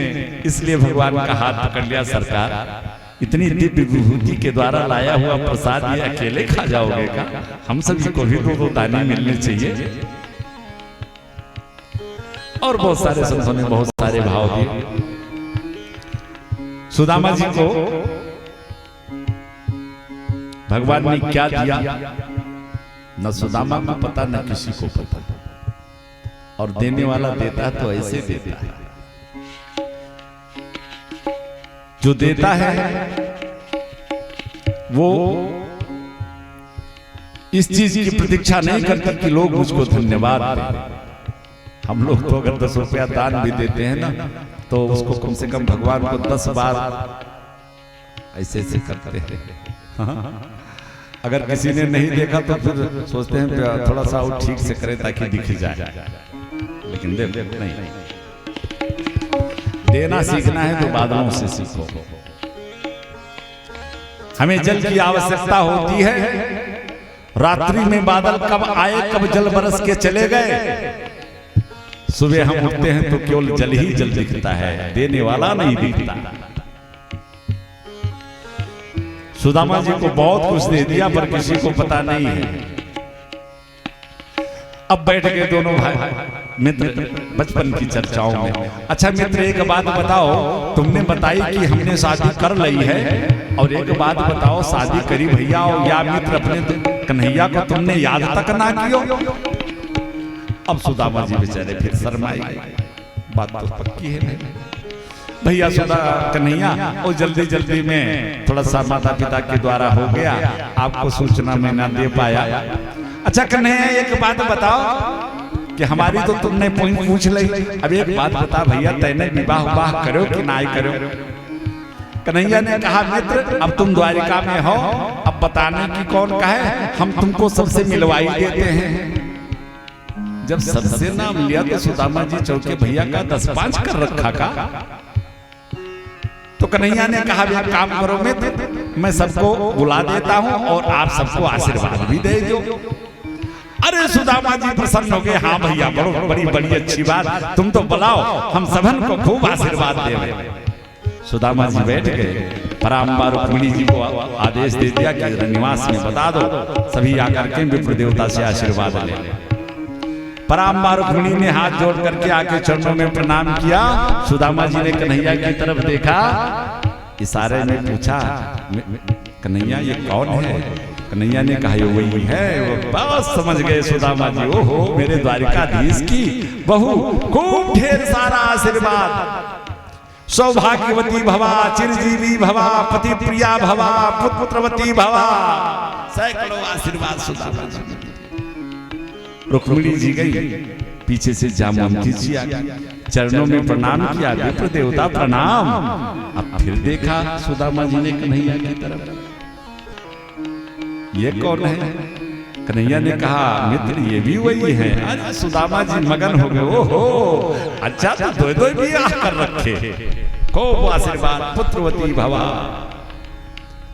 इसलिए भगवान का हाथ पकड़ लिया, सरकार इतनी दिव्य विभूति के द्वारा लाया हुआ प्रसाद ये अकेले खा जाओगे का? हम सभी को भी दो दाने मिलने चाहिए। और बहुत सारे संतों ने बहुत सारे भाव दिए। सुदामा जी को भगवान ने क्या दिया न सुदामा को पता न किसी को पता, और देने वाला देता तो ऐसे देता है। जो देता है वो इस चीज की प्रतीक्षा नहीं करता कि लोग मुझको धन्यवाद दें। हम लोग तो अगर 10 रुपया दान भी देते हैं ना, तो उसको कम से कम भगवान को 10 बार ऐसे ऐसे करते हैं। अगर किसी ने नहीं देखा तो फिर सोचते हैं थोड़ा सा और ठीक से करें ताकि दिख जाए, लेकिन दे नहीं। देना सीखना है तो बादलों से सीखो। हमें जल की आवश्यकता होती है। रात्रि में बादल कब आए कब जल बरस के चले गए। सुबह हम उठते हैं तो केवल जल ही जल दिखता है, देने वाला नहीं दिखता। सुदामा जी को बहुत कुछ दे दिया पर किसी को पता नहीं है। अब बैठ गए दोनों भाई मित्र बचपन की चर्चाओं में। अच्छा मित्र, एक बात बताओ, तुमने बताई कि हमने शादी कर ली है, और एक बात बताओ, शादी करी भैया और या मित्र अपने कन्हैया को तुमने याद तक ना कियो। अब सुदामा जी बेचारे फिर शर्माए, बात तो पक्की है भैया सुदा कन्हैया, और जल्दी जल्दी में थोड़ा सा माता पिता के द्वारा हो गया, आपको सूचना में ना दे पाया। अच्छा कन्हैया, एक बात बताओ कि हमारी तो तुमने पूछ ली, अब एक बात बता भैया, तैने विवाह करो कि ना करो? कन्हैया ने कहा मित्र, अब तुम द्वारिका में हो, अब बताने की कौन कहे, हम तुमको सबसे मिलवाई देते हैं। जब सबसे नाम लिया तो सुदामा जी चौके भैया का 10-5 कर रखा का। तो कन्हैया ने कहा एक काम करो मित्र, मैं सबको बुला देता हूं और आप सबको आशीर्वाद भी दे दो। अरे सुदामा जी प्रसन्न हो गए, हाँ भैया बड़ी अच्छी बात, तुम तो बुलाओ, हम सबन को खूब आशीर्वाद देंगे। सुदामा जी बैठ गए, पराम्बा रुक्मिणी जी को आदेश दे दिया कि निवास में बता दो, सभी आकर के विप्र देवता से आशीर्वाद ले। पराम्बा रुक्मिणी ने हाथ जोड़ करके आके चरणों में प्रणाम किया। सुदामा जी ने कन्हैया की तरफ देखा, इशारे में पूछा कन्हैया ये कौन है? कन्हैया ने कहा ये वही है। वो बस समझ गए सुदामा जी, ओहो मेरे द्वारिकाधीश की बहू, खूब ढेर सारा आशीर्वाद। सौभाग्यवती भवा, चिरजीवी भवा, पति प्रिया भवा, पुत्रवती भवा, सैकड़ों आशीर्वाद सुदामा जी। रुक्मिणी जी गई, पीछे से जामवंती जी आ गई, चरणों में प्रणाम किया, विप्र देवता प्रणाम। अब फिर देखा सुदामा जी ने कन्हैया की तरफ, ये कौन है? कन्हैया ने कहा मित्र ये भी वही है। अरे सुदामा जी मगन हो गए, ओहो अच्छा तो दो भी आकर रखे, खूब आशीर्वाद, पुत्रवती भवा,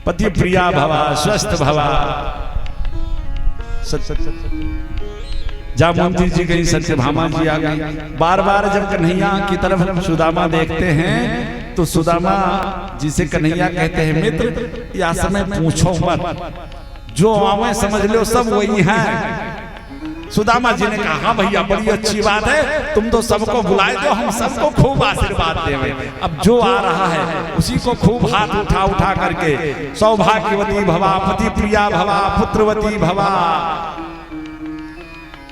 पति प्रिया भवा, स्वस्थ भवा। जामवंती जी गई, सत्यभामा जी आ गई। बार बार जब कन्हैया की तरफ सुदामा देखते हैं तो सुदामा जी से कन्हैया कहते हैं मित्र या समय पूछो मत, जो आवे समझ लो सब वही है। सुदामा जी ने कहा हाँ भैया बड़ी अच्छी बात है, तुम तो सबको बुलाए दो, हम सबको खूब आशीर्वाद देंगे। अब जो आ रहा है उसी को खूब हाथ उठा उठा करके सौभाग्यवती भवा, पति प्रिया भवा, पुत्रवती भवा।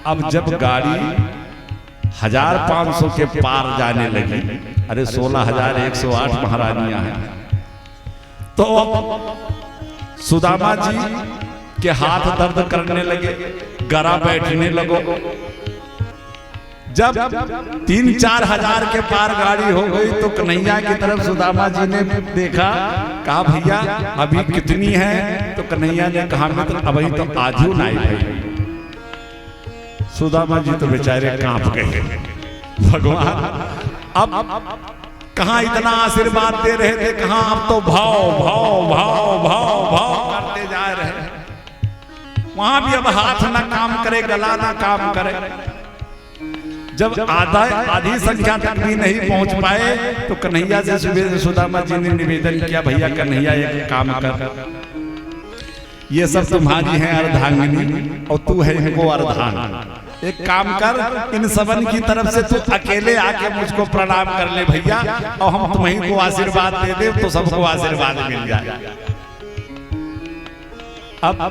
अब जब गाड़ी 1500 के पार जाने लगी, अरे 16,108 महारानियां हैं, तो सुदामा जी के हाथ दर्द करने लगे, गरा बैठने लगो। जब 3-4 हजार के पार गाड़ी हो गई तो कन्हैया की तरफ सुदामा जी ने देखा, कहा भैया अभी कितनी है? तो कन्हैया ने कहा मित्र अभी तो आधू ना आई। सुदामा जी तो बेचारे कांप गए, भगवान अब कहां इतना आशीर्वाद दे रहे थे, कहां अब तो भाव भाव भाव भाव भाव करते जा रहे हैं। वहां भी अब हाथ ना काम करे, गला ना काम करे। जब आधी संख्या तक भी नहीं पहुंच पाए तो कन्हैया से सुदामा जी ने निवेदन किया, भैया कन्हैया एक काम कर, ये सब तुम्हारी है अर्धांगिनी और तू है इनको अर्धांग। एक काम कर, इन सबन की तरफ से तू अकेले आके मुझको प्रणाम कर ले भैया, और हम तुम्हें को आशीर्वाद दे दे तो सबको आशीर्वाद मिल जाए। अब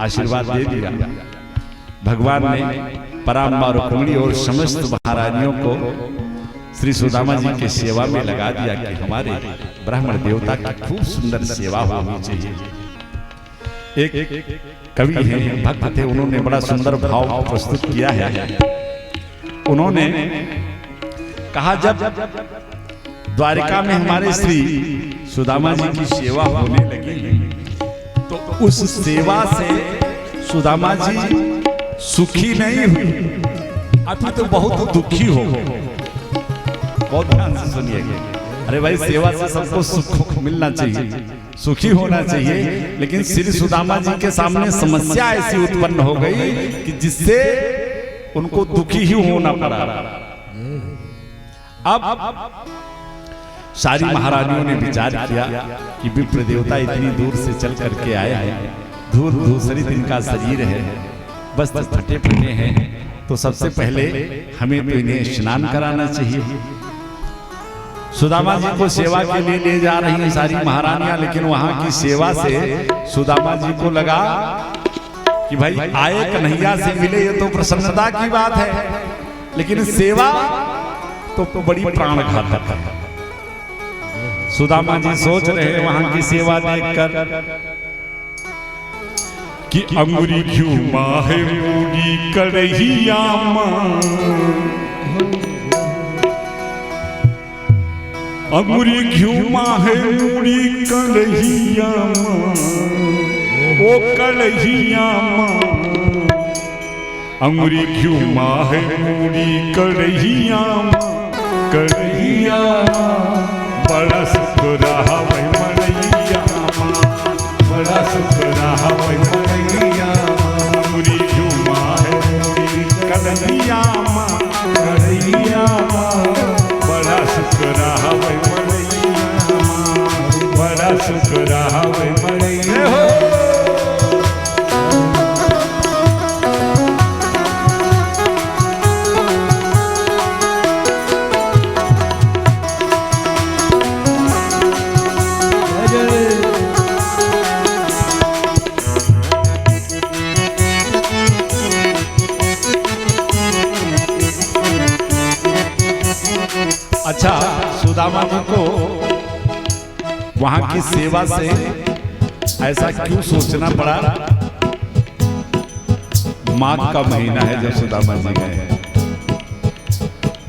आशीर्वाद दे दिया भगवान ने। पराम्बा रुक्मिणी और समस्त महारानियों को श्री सुदामा जी की सेवा में लगा दिया कि हमारे ब्राह्मण देवता की खूब सुंदर सेवा होनी चाहिए। एक कवि हैं, भक्त थे, उन्होंने बड़ा सुंदर भाव प्रस्तुत किया है। उन्होंने कहा, जब द्वारिका में हमारे श्री सुदामा जी की सेवा होने लगी तो उस सेवा से सुदामा जी सुखी नहीं हुई, अभी तो बहुत दुखी हो। बहुत ध्यान से सुनिएगा। अरे भाई, सेवा से सबको सुख मिलना चाहिए, सुखी होना चाहिए, लेकिन श्री सुदामा जी के सामने समस्या ऐसी उत्पन्न हो गई कि जिससे उनको दुखी ही होना पड़ा। अब सारी महारानियों ने विचार किया कि विप्र देवता इतनी दूर से चल करके आए हैं, धूल धूसरित इनका शरीर है, बस फटे फटे हैं, तो सबसे पहले हमें तो इन्हें स्नान कराना चाहिए। सुदामा जी को सेवा के लिए ले जा रही हैं सारी महारानियां, लेकिन वहां की सेवा से सुदामा जी को लगा कि भाई आए कन्हैया से मिले, ये तो प्रसन्नता की बात है, लेकिन सेवा तो बड़ी प्राण घातक है। सुदामा जी सोच रहे हैं वहां की सेवा देखकर कि अंगुरी घ्यूमा है मूड़ी कड़हिया मां, अंगुरी घ्यूमा है मूड़ी कड़हिया मां, ओ कड़हिया मां, अंगुरी घ्यूमा है मूड़ी कड़हिया मां, कड़हिया बड़ा सुख रहा वही मड़ैया मां, बड़ा सुख रहा वही मड़ैया मां, अंगुरी घ्यूमा है मूड़ी कड़हिया मां, कड़हिया मां, बड़ा सुख रहा वही मड़ैया मां, बड़ा सुख रहा वही मड़ैया हो। अच्छा, सुदामा जी को वहां की सेवा से ऐसा क्यों सोचना पड़ा? माघ का महीना है जब सुदामा जी गए,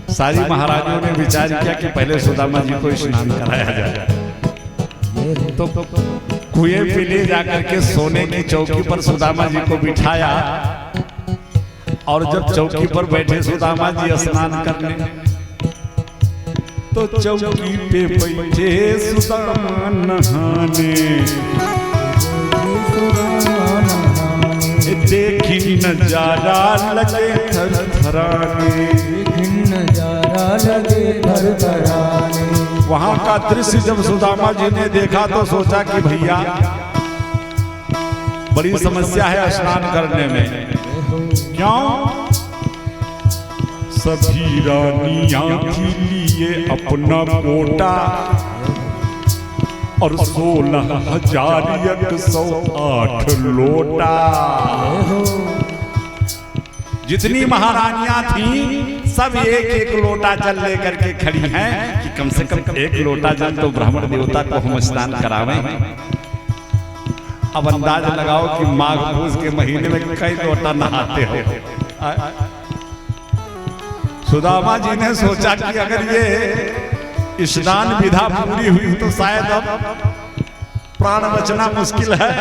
सारी महारानियों ने विचार किया कि पहले सुदामा जी को स्नान कराया जाए। तो कुएं पे ले जाकर के सोने की चौकी पर सुदामा जी को बिठाया, और जब चौकी पर बैठे सुदामा जी स्नान करने, तो चौकी पे बैठे सुदामा नहाने, देखी नजारा लगे थरथराने, नजारा लगे थरथराने। वहां का दृश्य जब सुदामा जी ने देखा तो सोचा कि भैया बड़ी समस्या है स्नान करने में। क्यों? सभी रानियां थी लिए अपना कोटा, और 16,108 लोटा। जितनी महारानियां थी सब एक एक लोटा जल लेकर के खड़ी हैं कि कम से कम एक लोटा जल तो ब्राह्मण देवता को हम स्नान करावें। अब अंदाज लगाओ कि माघ पूस के महीने में कई लोटा नहाते हो। सुदामा जी ने सोचा कि अगर ये स्नान विधा पूरी हुई तो शायद अब प्राण बचना मुश्किल है।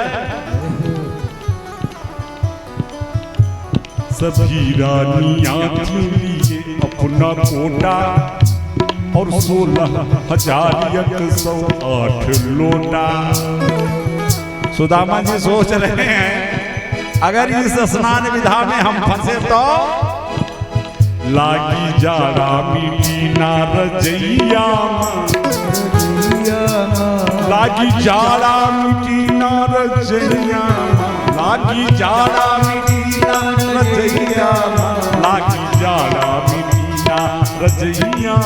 सभी रानियां थी लिए अपना कोटा, और 16,108 लोटा। सुदामा जी सोच रहे हैं अगर इस स्नान विधा में हम फंसे तो लागी जाड़ा मिटी ना रजैया, लागी जाड़ा मिटी ना रजैया, लागी जाड़ा मिटी ना रजैया, लागी जाड़ा मिटी ना रजैया,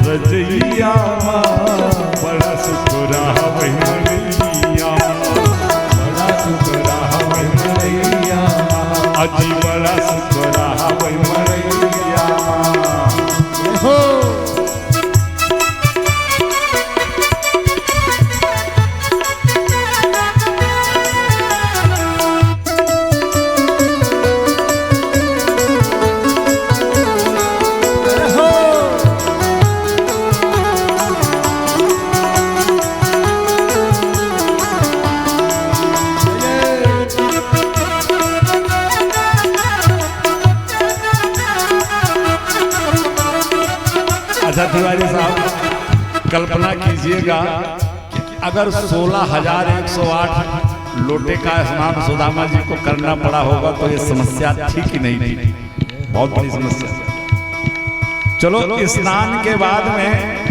रजैया बड़ा सुख रहा वही मरैया, बड़ा सुख रहा वही मरैया, अजी बड़ा सुख रहा वही मरैया हो। अच्छा तिवारी साहब, कल्पना कीजिएगा कि अगर 16,108 लोटे का स्नान सुदामा जी को करना पड़ा होगा तो ये समस्या थी कि नहीं थी? बहुत बड़ी समस्या। चलो स्नान के बाद में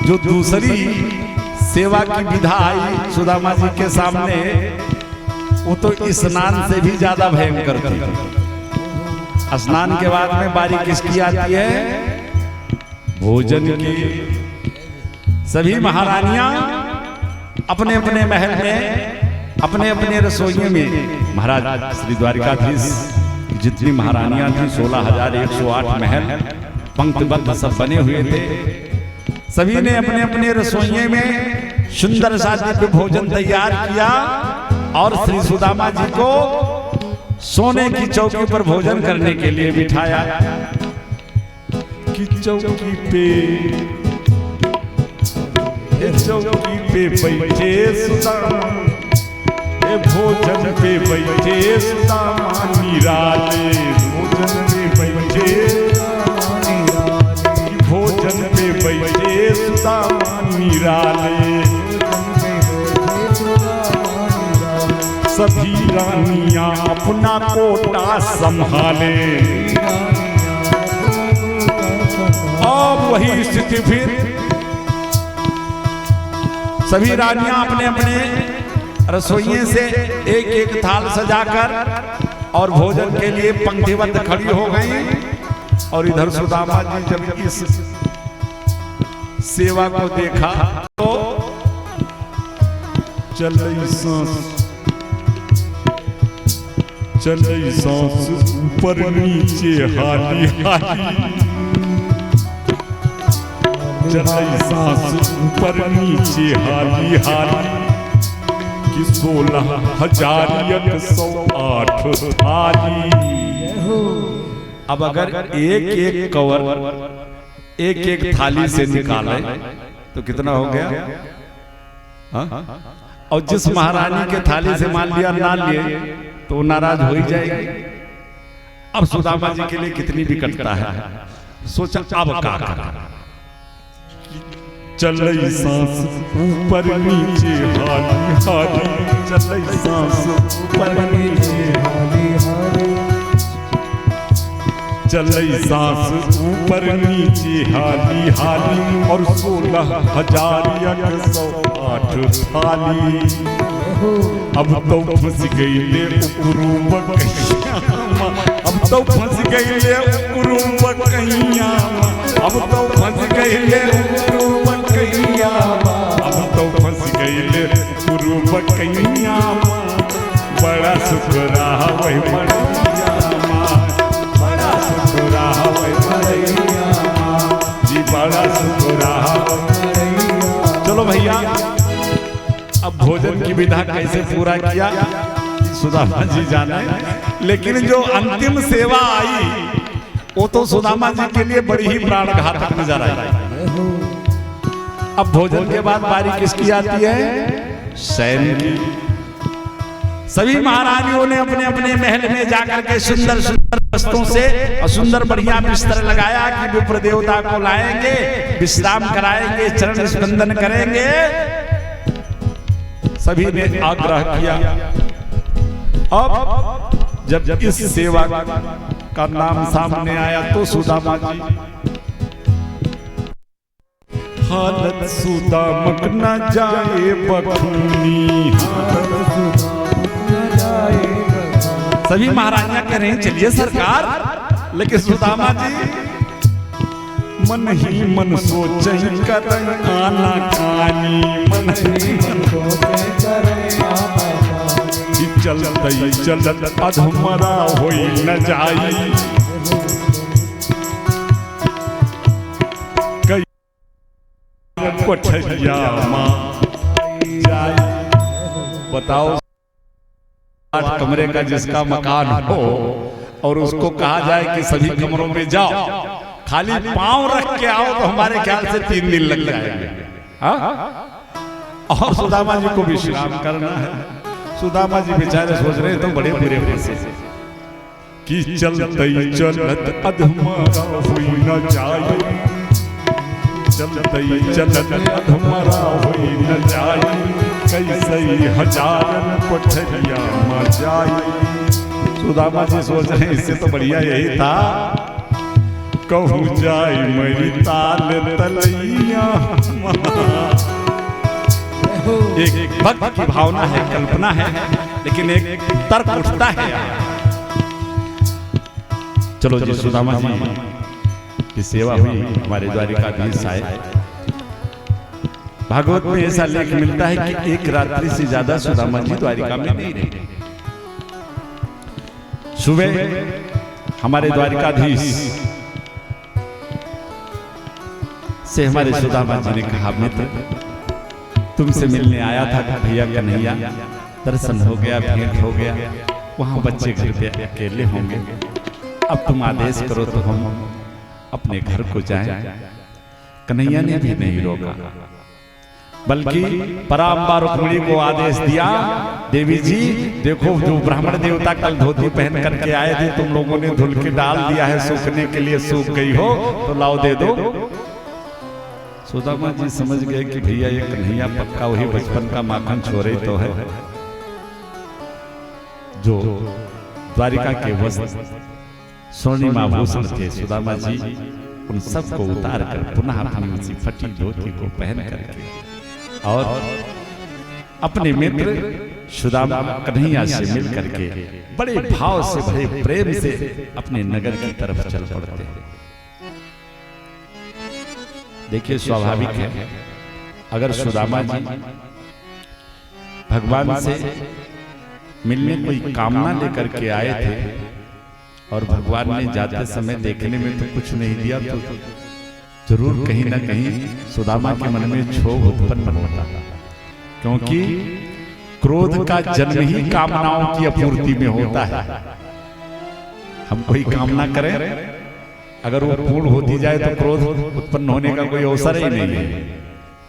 जो दूसरी सेवा की विधा आई सुदामा जी के सामने, वो तो स्नान से भी ज्यादा भयंकर थी। स्नान के बाद में बारी किसकी आती है? भोजन की। सभी महारानियां अपने अपने महल में, अपने अपने रसोइयों में, महाराज श्री द्वारिकाधीश जितनी महारानियां थी 16,108 महल पंक्तिबद्ध सब बने हुए थे। सभी ने अपने अपने रसोइयों में सुंदर सा दिव्य भोजन तैयार किया और श्री सुदामा जी को सोने की चौकी पर भोजन करने के लिए बिठाया। कि चौकी पे, चौकी पे बैठे सुदामा, भोजन पे बैठे सुदामा निराले, भोजन पे बैठे, भोजन पे बैठे सुदामा निराले। सभी रानियां अपना कोटा संभाले। अब वही स्थिति फिर सभी रानियां अपने अपने रसोइये से एक एक थाल सजाकर और भोजन के लिए पंक्तिबद्ध खड़ी हो गई। और इधर सुदामा जी जब इस सेवा को देखा तो चल सांस, चले सांस ऊपर नीचे हाली हाली, चले सांस ऊपर नीचे हाली हाली, कि 16,108 थाली। अब अगर एक एक कवर एक एक थाली से निकाले तो कितना हो गया? हाँ? और जिस महारानी के थाली से मान लिया ना लिए तो नाराज हो ही जाएगी। अब सुदामा जी के लिए कितनी विकटता है। सोचा अब क्या करा। चले सांस ऊपर नीचे हाली हाली, चले सांस ऊपर नीचे हाली हाली, चले सांस ऊपर नीचे हाली हाली, और 16,108 थाली। अब तो फंस गई ले उकुरूब कहिया, अब तो फंस गई ले उकुरूब कहिया, अब तो फंस गई ले उकुरूब कहिया, अब तो फंस गई ले उकुरूब कहिया। बड़ा सुख रहा वही मरैया, बड़ा सुख रहा वही मरैया जी, बड़ा सुख रहा वही मरैया। चलो भैया, अब भोजन की विधा कैसे पूरा किया सुदामा जी जाने, लेकिन जो अंतिम सेवा आई वो तो सुदामा जी के लिए बड़ी ही प्राणघातक नजर आई। अब भोजन के बाद बारी किसकी आती है? शयन की। सभी महारानियों ने अपने अपने महल में जाकर के सुंदर सुंदर वस्त्रों से और सुंदर बढ़िया बिस्तर लगाया कि विप्र देवता को लाएंगे, विश्राम कराएंगे, चरण स्पंदन करेंगे। सभी ने आग्रह किया अब जब इस सेवा का नाम सामने आया तो सुदामा जी हालत सुदामक न जाए बखूनी, सभी महारानियां कह रही चलिए सरकार, लेकिन सुदामा जी मन ही मन सोचे कर आना कानी, मन ही मन सोचे कर चलते चलत अधमरा होई न जाई, कई कोठरिया मां जाई। बताओ 8 कमरे का जिसका मकान हो और उसको कहा जाए कि सभी कमरों में जाओ, खाली पांव रख के आओ तो हमारे ख्याल से 3 दिन लग जाएंगे। और सुदामा जी को विश्राम करना है। सुदामा जी बेचारे सोच रहे तो बड़े बुरे फंसे कि चलते चलत अधमरा हुई न जाए, चलते चलत अधमरा हुई न जाए, कैसे हजारन कोठरिया में जाए। सुदामा जी सोच रहे इससे तो बढ़िया यही था कहूँ जाए मेरी ताल तलैया। एक भक्त की भावना है, कल्पना है, लेकिन एक तर्क उठता है। चलो जी सुदामा जी की सेवा हुई, हमारे द्वारिकाधीश आए। भागवत में ऐसा लेख मिलता है कि एक रात्रि से ज्यादा सुदामा जी द्वारिका में नहीं रहे। सुबह हमारे द्वारिकाधीश से हमारे सुदामा जी ने कहा मित्र तुमसे मिलने आया था भैया कन्हैया, दर्शन हो गया, भेंट हो गया, वहां बच्चे घर पे अकेले होंगे, अब तुम आदेश करो तो हम अपने घर को जाएं। कन्हैया ने भी नहीं रोका, बल्कि पराम्बा रुक्मिणी को आदेश दिया, देवी जी देखो जो ब्राह्मण देवता कल धोती पहन करके आए थे तुम लोगों ने धुल के डाल दिया है, सूखने के लिए सूख गई हो तो लाओ दे दो। सुदामा जी समझ गए कि भैया ये कन्हैया पक्का वही बचपन का माखन छोरे तो है जो द्वारिका के वस्त्र स्वर्णिम आभूषण थे। सुदामा जी उन सब को उतार कर पुनः अपनी उसी फटी धोती को पहन करके और अपने मित्र सुदामा कन्हैया से मिल करके बड़े भाव से बड़े प्रेम से अपने नगर की तरफ चल पड़ते हैं। देखिए स्वाभाविक है अगर सुदामा जी भगवान से मिलने कोई कामना लेकर के आए थे और भगवान ने जाते समय देखने में तो कुछ नहीं दिया तो जरूर कहीं ना कहीं सुदामा के मन में क्षोभ उत्पन्न होता, क्योंकि क्रोध का जन्म ही कामनाओं की आपूर्ति में होता है। हम कोई कामना करें अगर वो पूर्ण होती जाए तो क्रोध उत्पन्न होने का कोई अवसर ही नहीं है।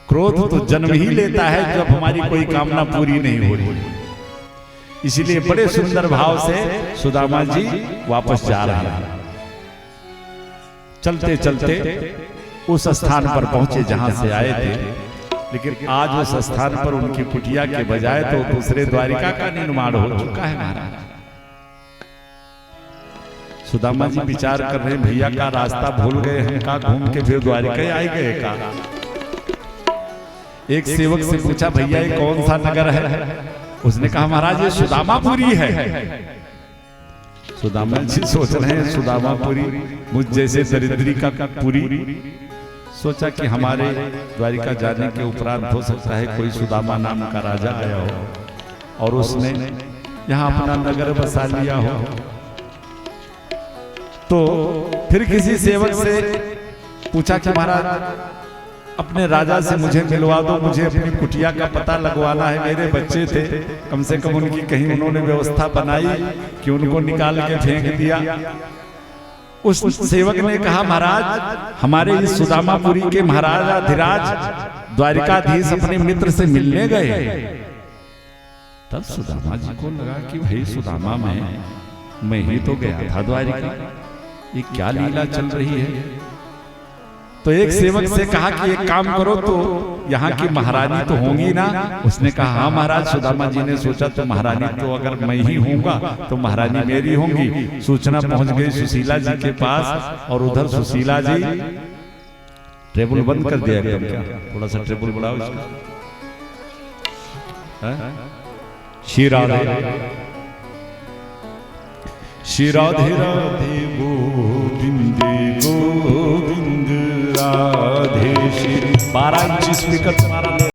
क्रोध तो जन्म ही लेता है जब हमारी कोई कामना पूरी नहीं हो रही। इसीलिए बड़े सुंदर भाव से सुदामा जी वापस जा रहे हैं। चलते चलते उस स्थान पर पहुंचे जहां से आए थे, लेकिन आज उस स्थान पर उनकी कुटिया के बजाय तो दूसरे द्वारिका का निर्माण हो चुका है महाराज। सुदामा जी विचार कर रहे भैया का रास्ता भूल गए हम का, घूम के फिर द्वारिका आई गए का। एक सेवक से पूछा भैया ये कौन सा नगर है? उसने कहा महाराज ये सुदामापुरी है। सुदामा जी सोच रहे हैं सुदामापुरी मुझ जैसे दरिद्री का पुरी। सोचा कि हमारे द्वारिका जाने के उपरांत हो सकता है कोई सुदामा नाम का राजा आया हो और उसने यहाँ अपना नगर बसा लिया हो। तो फिर किसी सेवक से पूछा कि महाराज अपने राजा से मुझे मिलवा दो, मुझे अपनी कुटिया का पता लगवाना है, मेरे बच्चे थे, कम से कम उनकी कहीं उन्होंने व्यवस्था बनाई कि उनको निकाल के फेंक दिया। उस सेवक ने कहा महाराज हमारे इस सुदामापुरी के महाराजाधिराज द्वारिकाधीश अपने मित्र से मिलने गए। तब सुदामा जी को लगा कि भाई सुदामा मैं ही तो गया था द्वारिका, ये क्या लीला चल रही है। तो एक सेवक से कहा कि एक काम करो, तो यहाँ की महारानी तो होंगी ना? उसने कहा हाँ महाराज। सुदामा जी ने सोचा तो महारानी तो अगर मैं ही होऊंगा तो महारानी मेरी होंगी। सूचना पहुंच गई सुशीला जी के पास, और उधर सुशीला जी, टेबल बंद कर दिया एकदम क्या? थोड़ा सा टेबल बढ़ाओ इसका। श्री राधे श्री राधे राधे गोविंद गोविंद राधे श्री। 12 इंच स्पीकर तुम्हारा ले